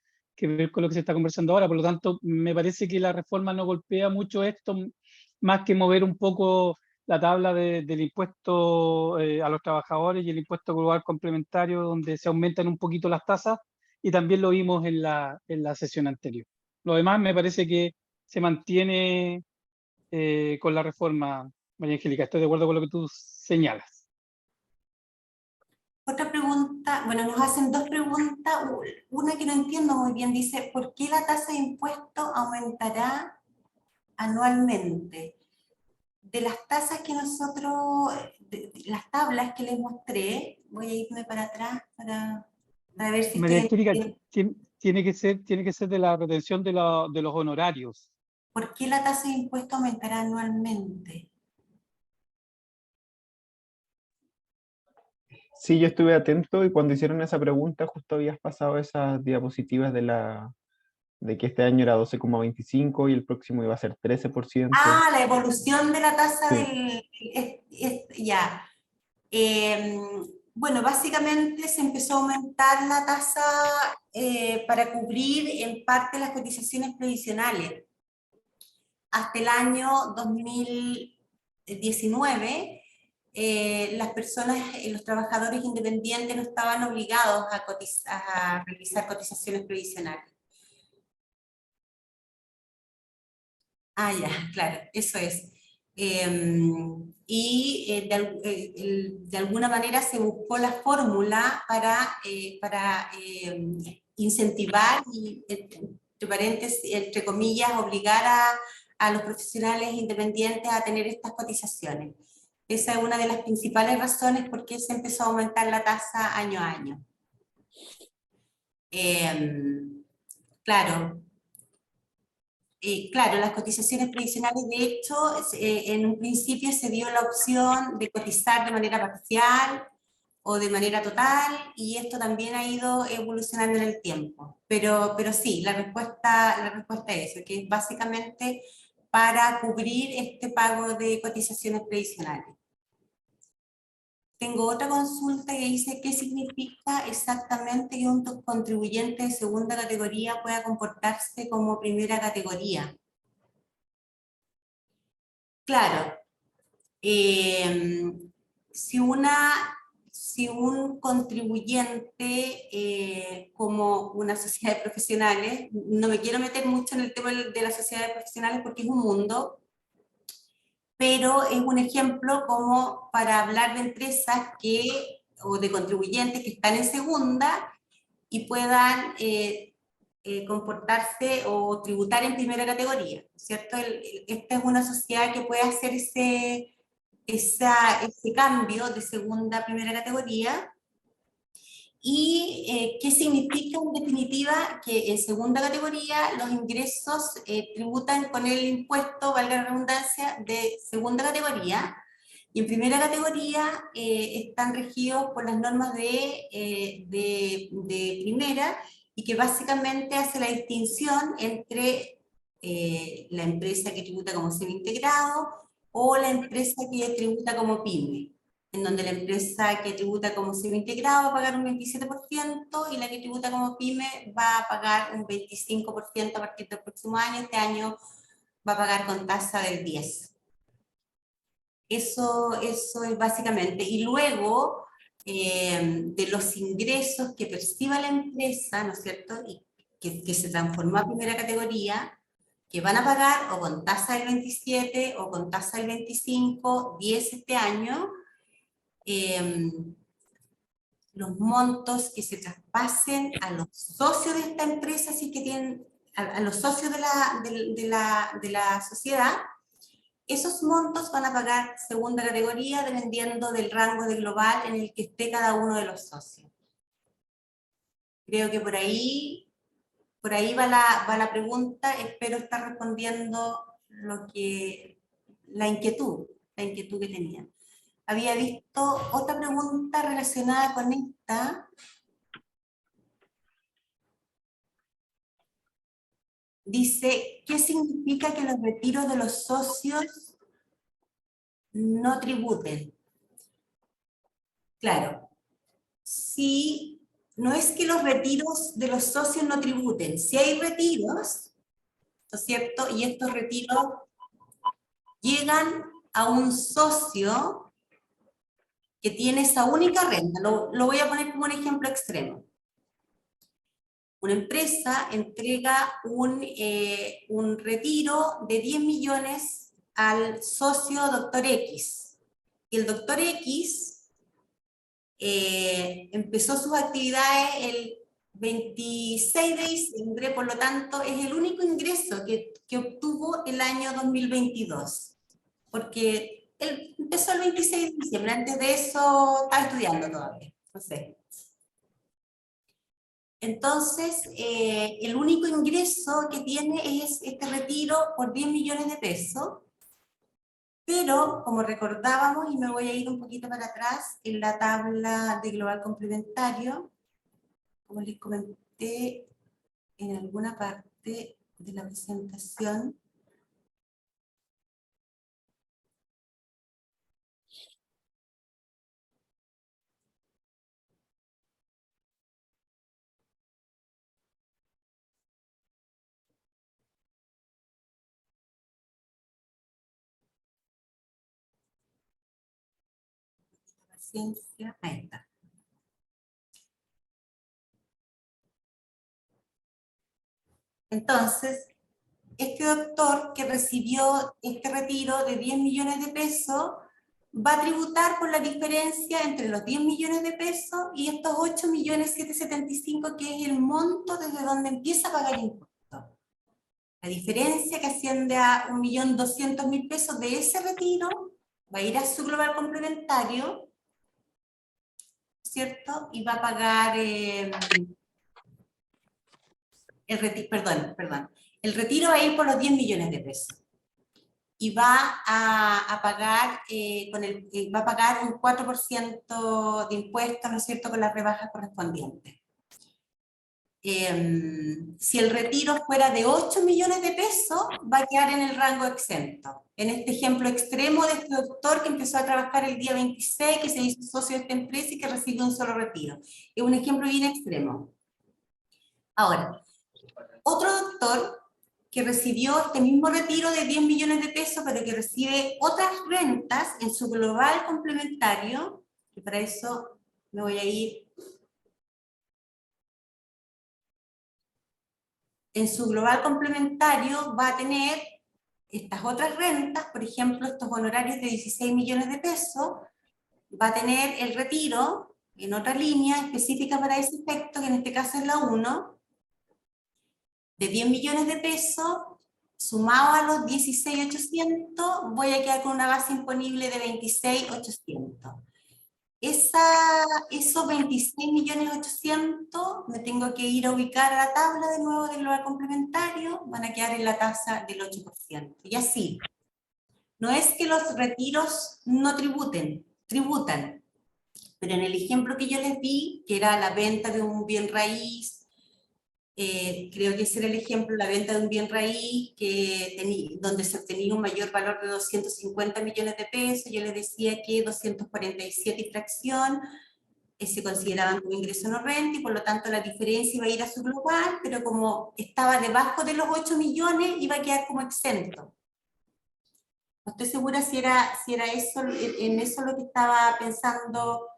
ver con lo que se está conversando ahora. Por lo tanto, me parece que la reforma no golpea mucho esto, más que mover un poco la tabla del impuesto a los trabajadores y el impuesto global complementario, donde se aumentan un poquito las tasas, y también lo vimos en la sesión anterior. Lo demás me parece que se mantiene con la reforma, María Angélica. Estoy de acuerdo con lo que tú señalas. Otra pregunta, bueno, nos hacen dos preguntas. Una que no entiendo muy bien, dice, ¿por qué la tasa de impuesto aumentará anualmente? De las tasas que nosotros, las tablas que les mostré, voy a irme para atrás para ver si María estoy Angélica, entendiendo. tiene que ser de la retención de los honorarios. ¿Por qué la tasa de impuesto aumentará anualmente? Sí, yo estuve atento y cuando hicieron esa pregunta justo habías pasado esas diapositivas de que este año era 12,25 y el próximo iba a ser 13%. Ah, la evolución de la tasa Sí. del... ya. Bueno, básicamente se empezó a aumentar la tasa para cubrir en parte las cotizaciones previsionales. Hasta el año 2019, las personas, los trabajadores independientes no estaban obligados a realizar cotizaciones previsionales. Ah, ya, claro, eso es. De alguna manera se buscó la fórmula para incentivar y, entre paréntesis, entre comillas, obligar a los profesionales independientes a tener estas cotizaciones. Esa es una de las principales razones por qué se empezó a aumentar la tasa año a año. Claro. Claro, las cotizaciones previsionales, de hecho, en un principio se dio la opción de cotizar de manera parcial o de manera total, y esto también ha ido evolucionando en el tiempo. Pero sí, la respuesta es eso, que es básicamente para cubrir este pago de cotizaciones previsionales. Tengo otra consulta que dice: ¿qué significa exactamente que un contribuyente de segunda categoría pueda comportarse como primera categoría? Claro, si un contribuyente, como una sociedad de profesionales, no me quiero meter mucho en el tema de las sociedades profesionales porque es un mundo, pero es un ejemplo como para hablar de empresas o de contribuyentes que están en segunda y puedan comportarse o tributar en primera categoría, ¿cierto? Esta es una sociedad que puede hacer ese cambio de segunda a primera categoría. ¿Y qué significa en definitiva? Que en segunda categoría los ingresos tributan con el impuesto, valga la redundancia, de segunda categoría, y en primera categoría están regidos por las normas de primera, y que básicamente hace la distinción entre la empresa que tributa como semi-integrado o la empresa que tributa como pyme, en donde la empresa que tributa como semi-integrado va a pagar un 27% y la que tributa como pyme va a pagar un 25% a partir del próximo año. Este año va a pagar con tasa del 10%. Eso es básicamente. Y luego, de los ingresos que perciba la empresa, ¿no es cierto?, y que se transformó a primera categoría, que van a pagar o con tasa del 27 o con tasa del 25, 10 este año, los montos que se traspasen a los socios de esta empresa, así que tienen a los socios de la sociedad, esos montos van a pagar segunda categoría dependiendo del rango de global en el que esté cada uno de los socios. Creo que por ahí va la pregunta. Espero estar respondiendo la inquietud que tenían. Había visto otra pregunta relacionada con esta. Dice: ¿qué significa que los retiros de los socios no tributen? Claro, si no es que los retiros de los socios no tributen, si hay retiros, ¿no es cierto? Y estos retiros llegan a un socio que tiene esa única renta. Lo voy a poner como un ejemplo extremo. Una empresa entrega un retiro de 10 millones al socio Dr. X. Y el Dr. X empezó sus actividades el 26 de diciembre, por lo tanto es el único ingreso que obtuvo el año 2022. Porque él empezó el 26 de diciembre, antes de eso estaba estudiando todavía, no sé. Entonces, el único ingreso que tiene es este retiro por 10 millones de pesos, pero como recordábamos, y me voy a ir un poquito para atrás, en la tabla de global complementario, como les comenté en alguna parte, parte de la presentación. Paciencia, ahí está. Entonces, este doctor que recibió este retiro de 10 millones de pesos va a tributar por la diferencia entre los 10 millones de pesos y estos 8.775.000, que es el monto desde donde empieza a pagar impuestos. La diferencia, que asciende a 1.200.000 pesos de ese retiro, va a ir a su global complementario, ¿cierto? Y va a pagar el retiro va a ir por los 10 millones de pesos. Y va a pagar, va a pagar un 4% de impuestos, ¿no es cierto?, con las rebajas correspondientes. Si el retiro fuera de 8 millones de pesos, va a quedar en el rango exento. En este ejemplo extremo de este doctor que empezó a trabajar el día 26, que se hizo socio de esta empresa y que recibió un solo retiro. Es un ejemplo bien extremo. Ahora, otro doctor que recibió este mismo retiro de 10 millones de pesos, pero que recibe otras rentas en su global complementario, y para eso me voy a ir. En su global complementario va a tener estas otras rentas, por ejemplo, estos honorarios de 16 millones de pesos, va a tener el retiro en otra línea específica para ese efecto, que en este caso es la 1, de 10 millones de pesos, sumado a los 16.800, voy a quedar con una base imponible de 26.800. Esos 26.800.000 me tengo que ir a ubicar a la tabla de nuevo del global complementario, van a quedar en la tasa del 8%. Y así, no es que los retiros no tributen, tributan, pero en el ejemplo que yo les di, que era la venta de un bien raíz, creo que ese era el ejemplo, la venta de un bien raíz donde se obtenía un mayor valor de 250 millones de pesos, yo les decía que 247 y fracción se consideraban como ingreso no renta, y por lo tanto la diferencia iba a ir a su global, pero como estaba debajo de los 8 millones, iba a quedar como exento. No estoy segura si era eso, en eso lo que estaba pensando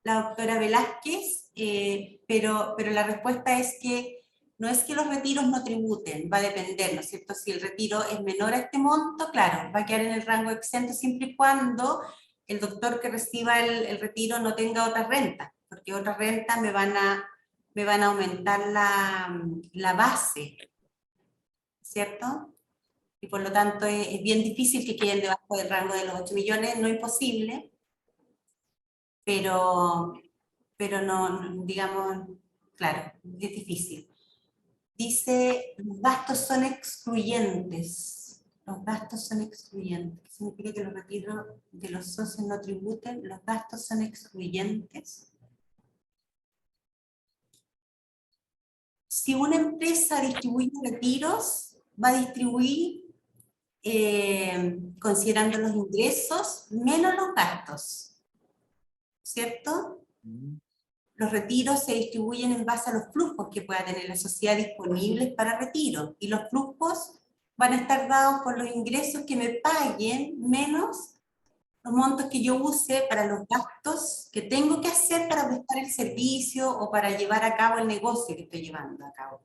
la doctora Velázquez, pero la respuesta es que no es que los retiros no tributen, va a depender, ¿no es cierto? Si el retiro es menor a este monto, claro, va a quedar en el rango exento siempre y cuando el doctor que reciba el retiro no tenga otras rentas, porque otras rentas me van a aumentar la base, ¿cierto? Y por lo tanto es bien difícil que queden debajo del rango de los 8 millones, no imposible, pero no, digamos, claro, es difícil. Dice, los gastos son excluyentes. Los gastos son excluyentes. ¿Qué significa que los retiros de los socios no tributen? Los gastos son excluyentes. Si una empresa distribuye retiros, va a distribuir considerando los ingresos menos los gastos, ¿cierto? Los retiros se distribuyen en base a los flujos que pueda tener la sociedad disponibles para retiro, y los flujos van a estar dados por los ingresos que me paguen menos los montos que yo use para los gastos que tengo que hacer para prestar el servicio o para llevar a cabo el negocio que estoy llevando a cabo.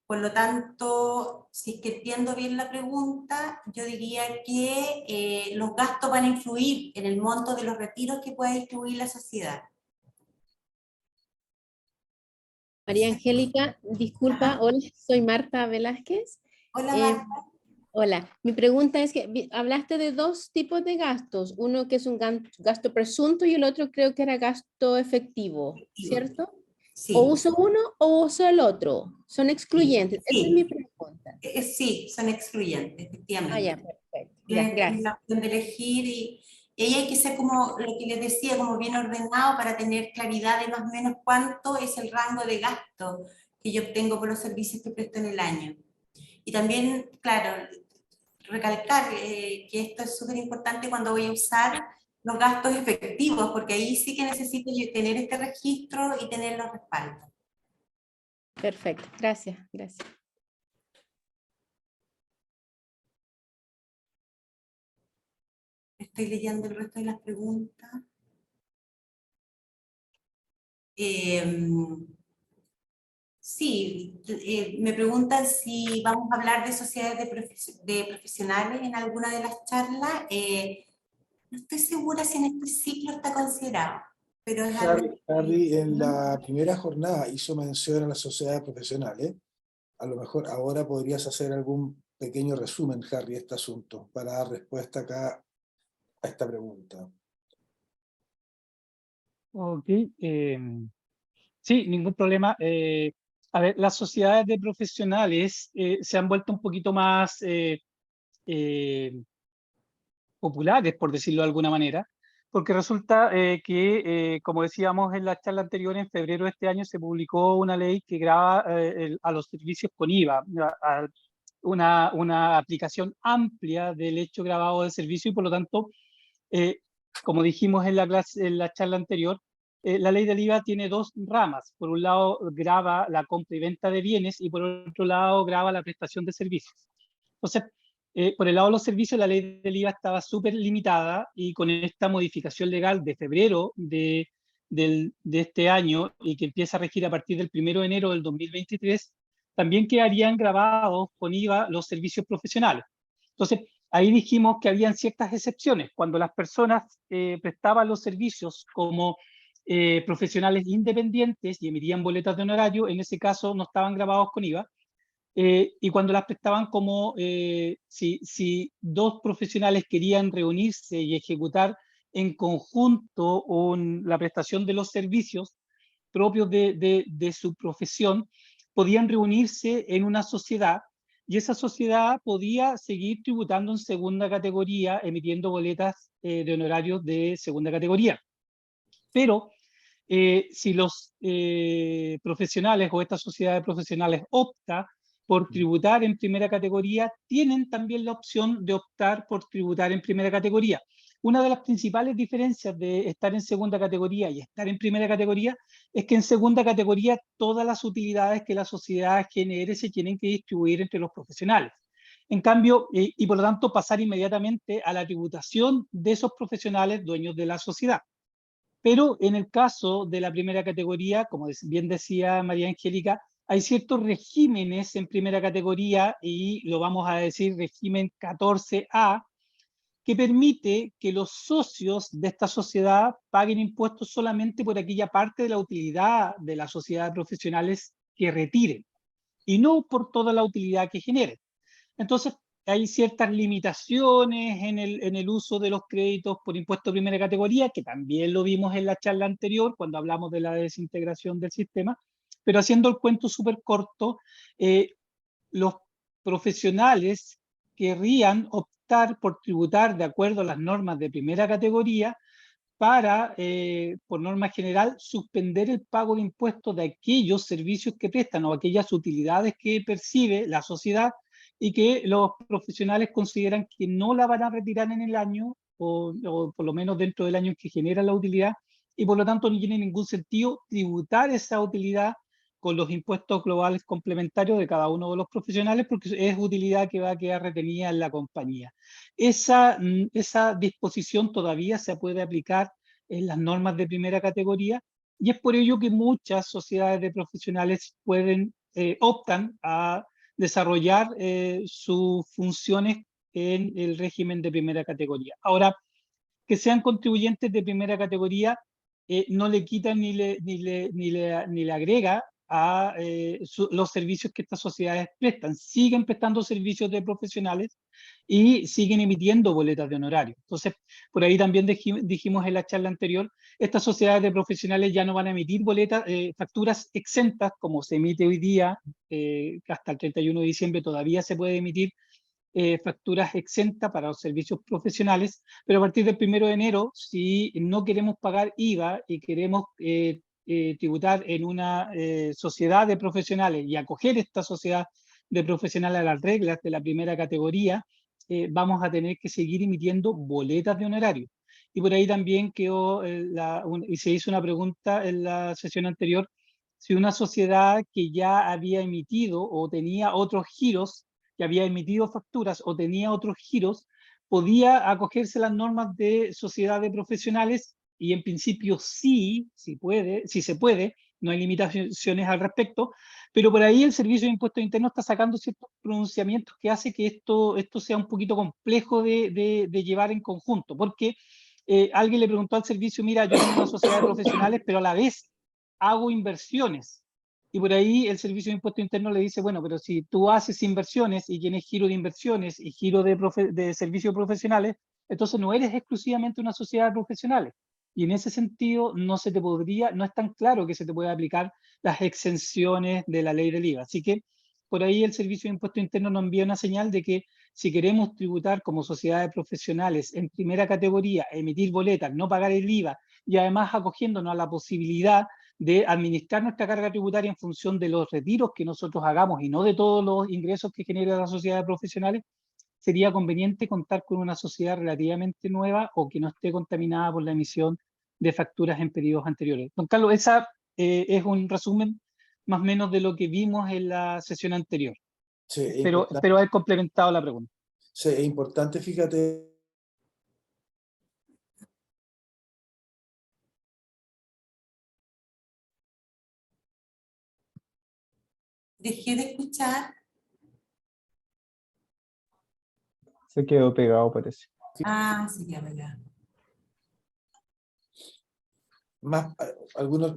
Por lo tanto, si es que entiendo bien la pregunta, yo diría que los gastos van a influir en el monto de los retiros que pueda distribuir la sociedad. María Angélica, disculpa, hola, soy Marta Velázquez. Hola, Marta. Hola, mi pregunta es que hablaste de dos tipos de gastos, uno que es un gasto presunto y el otro creo que era gasto efectivo, ¿cierto? Sí. O uso uno o uso el otro, son excluyentes, Sí. Esa es mi pregunta. Sí, son excluyentes, efectivamente. Ah, ya, perfecto, ya, Tienes gracias. la opción de elegir y ahí hay que ser, como lo que les decía, como bien ordenado para tener claridad de más o menos cuánto es el rango de gasto que yo obtengo por los servicios que presto en el año. Y también, claro, recalcar que esto es súper importante cuando voy a usar los gastos efectivos, porque ahí sí que necesito yo tener este registro y tener los respaldos. Perfecto, gracias, gracias. Estoy leyendo el resto de las preguntas. Sí, me preguntan si vamos a hablar de sociedades de profesionales en alguna de las charlas. No estoy segura si en este ciclo está considerado, pero es algo Harry en la primera jornada hizo mención a las sociedades profesionales. A lo mejor ahora podrías hacer algún pequeño resumen, Harry, de este asunto, para dar respuesta acá a esta pregunta. Ok, sí, ningún problema. A ver, las sociedades de profesionales se han vuelto un poquito más populares, por decirlo de alguna manera, porque resulta que, como decíamos en la charla anterior, en febrero de este año se publicó una ley que grava a los servicios con IVA, una aplicación amplia del hecho grabado de servicio y por lo tanto, como dijimos en la charla anterior, la ley del IVA tiene dos ramas. Por un lado, grava la compra y venta de bienes y por otro lado, grava la prestación de servicios. Entonces, por el lado de los servicios, la ley del IVA estaba súper limitada y con esta modificación legal de febrero de este año y que empieza a regir a partir del 1 de enero del 2023, también quedarían grabados con IVA los servicios profesionales. Entonces, ahí dijimos que habían ciertas excepciones. Cuando las personas prestaban los servicios como profesionales independientes y emitían boletas de honorario, en ese caso no estaban grabados con IVA. Y cuando las prestaban como si dos profesionales querían reunirse y ejecutar en conjunto la prestación de los servicios propios de su profesión, podían reunirse en una sociedad y esa sociedad podía seguir tributando en segunda categoría, emitiendo boletas de honorarios de segunda categoría. Pero si los profesionales o esta sociedad de profesionales opta por tributar en primera categoría, tienen también la opción de optar por tributar en primera categoría. Una de las principales diferencias de estar en segunda categoría y estar en primera categoría es que en segunda categoría todas las utilidades que la sociedad genere se tienen que distribuir entre los profesionales. En cambio, y por lo tanto pasar inmediatamente a la tributación de esos profesionales dueños de la sociedad. Pero en el caso de la primera categoría, como bien decía María Angélica, hay ciertos regímenes en primera categoría, y lo vamos a decir régimen 14A, que permite que los socios de esta sociedad paguen impuestos solamente por aquella parte de la utilidad de la sociedad de profesionales que retiren, y no por toda la utilidad que generen. Entonces, hay ciertas limitaciones en el uso de los créditos por impuesto de primera categoría, que también lo vimos en la charla anterior cuando hablamos de la desintegración del sistema, pero haciendo el cuento súper corto, los profesionales querrían optar por tributar de acuerdo a las normas de primera categoría para, por norma general, suspender el pago de impuestos de aquellos servicios que prestan o aquellas utilidades que percibe la sociedad y que los profesionales consideran que no la van a retirar en el año o por lo menos dentro del año en que genera la utilidad, y por lo tanto no tiene ningún sentido tributar esa utilidad con los impuestos globales complementarios de cada uno de los profesionales, porque es utilidad que va a quedar retenida en la compañía. Esa disposición todavía se puede aplicar en las normas de primera categoría, y es por ello que muchas sociedades de profesionales optan a desarrollar sus funciones en el régimen de primera categoría. Ahora, que sean contribuyentes de primera categoría no le quita ni le agrega a los servicios que estas sociedades prestan. Siguen prestando servicios de profesionales y siguen emitiendo boletas de honorario. Entonces, por ahí también dijimos en la charla anterior, estas sociedades de profesionales ya no van a emitir boletas, facturas exentas, como se emite hoy día, hasta el 31 de diciembre todavía se puede emitir facturas exentas para los servicios profesionales, pero a partir del 1 de enero, si no queremos pagar IVA y queremos tributar en una sociedad de profesionales y acoger esta sociedad de profesionales a las reglas de la primera categoría, vamos a tener que seguir emitiendo boletas de honorario. Y por ahí también quedó, y se hizo una pregunta en la sesión anterior, si una sociedad que ya había emitido o tenía otros giros, que había emitido facturas o tenía otros giros, podía acogerse a las normas de sociedad de profesionales, y en principio sí, sí se puede, no hay limitaciones al respecto, pero por ahí el Servicio de Impuestos Internos está sacando ciertos pronunciamientos que hace que esto sea un poquito complejo de llevar en conjunto, porque alguien le preguntó al servicio, mira, yo tengo una sociedad de profesionales, pero a la vez hago inversiones. Y por ahí el Servicio de Impuestos Internos le dice, bueno, pero si tú haces inversiones y tienes giro de inversiones y giro de servicios profesionales, entonces no eres exclusivamente una sociedad de profesionales. Y en ese sentido no es tan claro que se te pueda aplicar las exenciones de la ley del IVA. Así que por ahí el Servicio de Impuestos Internos nos envía una señal de que si queremos tributar como sociedades profesionales en primera categoría, emitir boletas, no pagar el IVA y además acogiéndonos a la posibilidad de administrar nuestra carga tributaria en función de los retiros que nosotros hagamos y no de todos los ingresos que genera la sociedad de profesionales, sería conveniente contar con una sociedad relativamente nueva o que no esté contaminada por la emisión de facturas en periodos anteriores. Don Carlos, esa es un resumen más o menos de lo que vimos en la sesión anterior. Sí, Espero haber complementado la pregunta. Sí, es importante, fíjate. Dejé de escuchar. Se quedó pegado, parece. Ah, sí, ya, ya.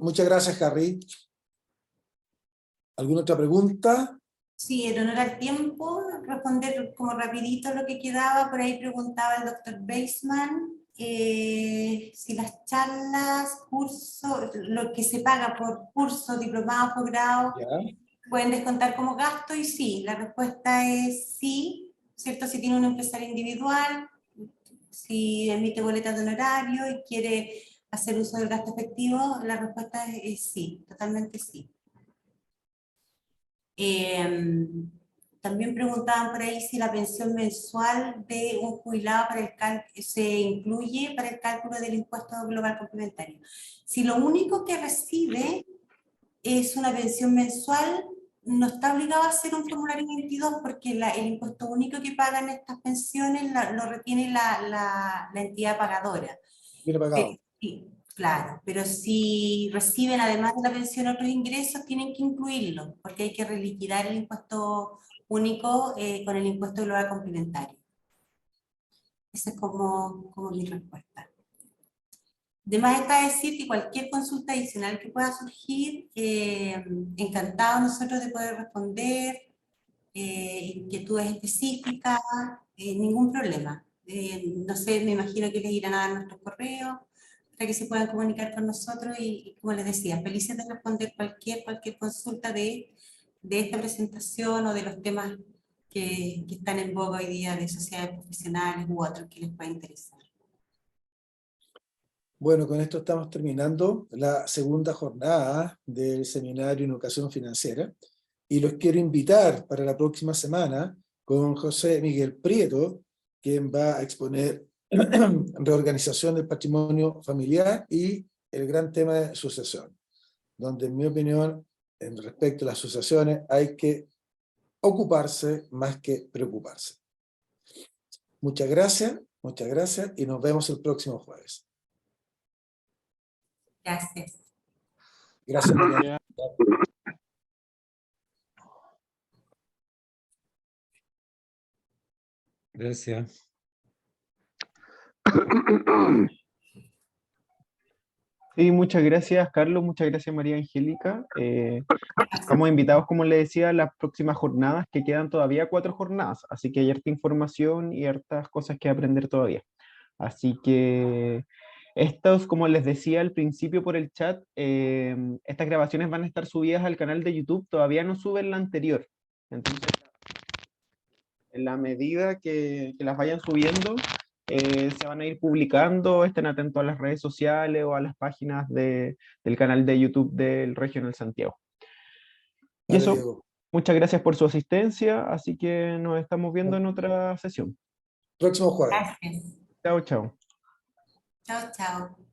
Muchas gracias, Harry. ¿Alguna otra pregunta? Sí, en honor al tiempo, responder como rapidito lo que quedaba. Por ahí preguntaba el doctor Baseman si las charlas, cursos, lo que se paga por curso, diplomado, posgrado, ¿Ya? pueden descontar como gasto, y sí, la respuesta es sí, ¿cierto? Si tiene un empresario individual, si emite boletas de honorario y quiere hacer uso del gasto efectivo, la respuesta es sí, totalmente sí. También preguntaban por ahí si la pensión mensual de un jubilado se incluye para el cálculo del impuesto global complementario. Si lo único que recibe es una pensión mensual, no está obligado a hacer un formulario 22 porque el impuesto único que pagan estas pensiones lo retiene la entidad pagadora. Viene pagado. Sí, claro, pero si reciben además de la pensión otros ingresos, tienen que incluirlo, porque hay que reliquidar el impuesto único con el impuesto global complementario. Esa es como mi respuesta. Además está decir que cualquier consulta adicional que pueda surgir, encantados nosotros de poder responder, inquietudes específicas, ningún problema. No sé, me imagino que les irán a dar nuestros correos para que se puedan comunicar con nosotros y como les decía, felices de responder cualquier consulta de esta presentación o de los temas que están en boga hoy día de sociedades profesionales u otros que les pueda interesar. Bueno, con esto estamos terminando la segunda jornada del seminario en educación financiera y los quiero invitar para la próxima semana con José Miguel Prieto, quien va a exponer reorganización del patrimonio familiar y el gran tema de sucesión, donde en mi opinión, en respecto a las sucesiones, hay que ocuparse más que preocuparse. Muchas gracias y nos vemos el próximo jueves. Gracias. Gracias, María. Gracias. Sí, muchas gracias, Carlos, muchas gracias, María Angélica. Estamos invitados, como le decía, a las próximas jornadas, que quedan todavía 4 jornadas, así que hay harta información y hartas cosas que aprender todavía. Así que estos, como les decía al principio por el chat, estas grabaciones van a estar subidas al canal de YouTube, todavía no suben la anterior. Entonces, en la medida que las vayan subiendo, se van van a ir publicando, estén atentos a las redes sociales o a las páginas del canal de YouTube del Regional Santiago. Y Vale, eso, Diego. muchas gracias por su asistencia, así que nos estamos viendo en otra sesión. Próximo jueves. Gracias. Chao, chao. Chao, chao.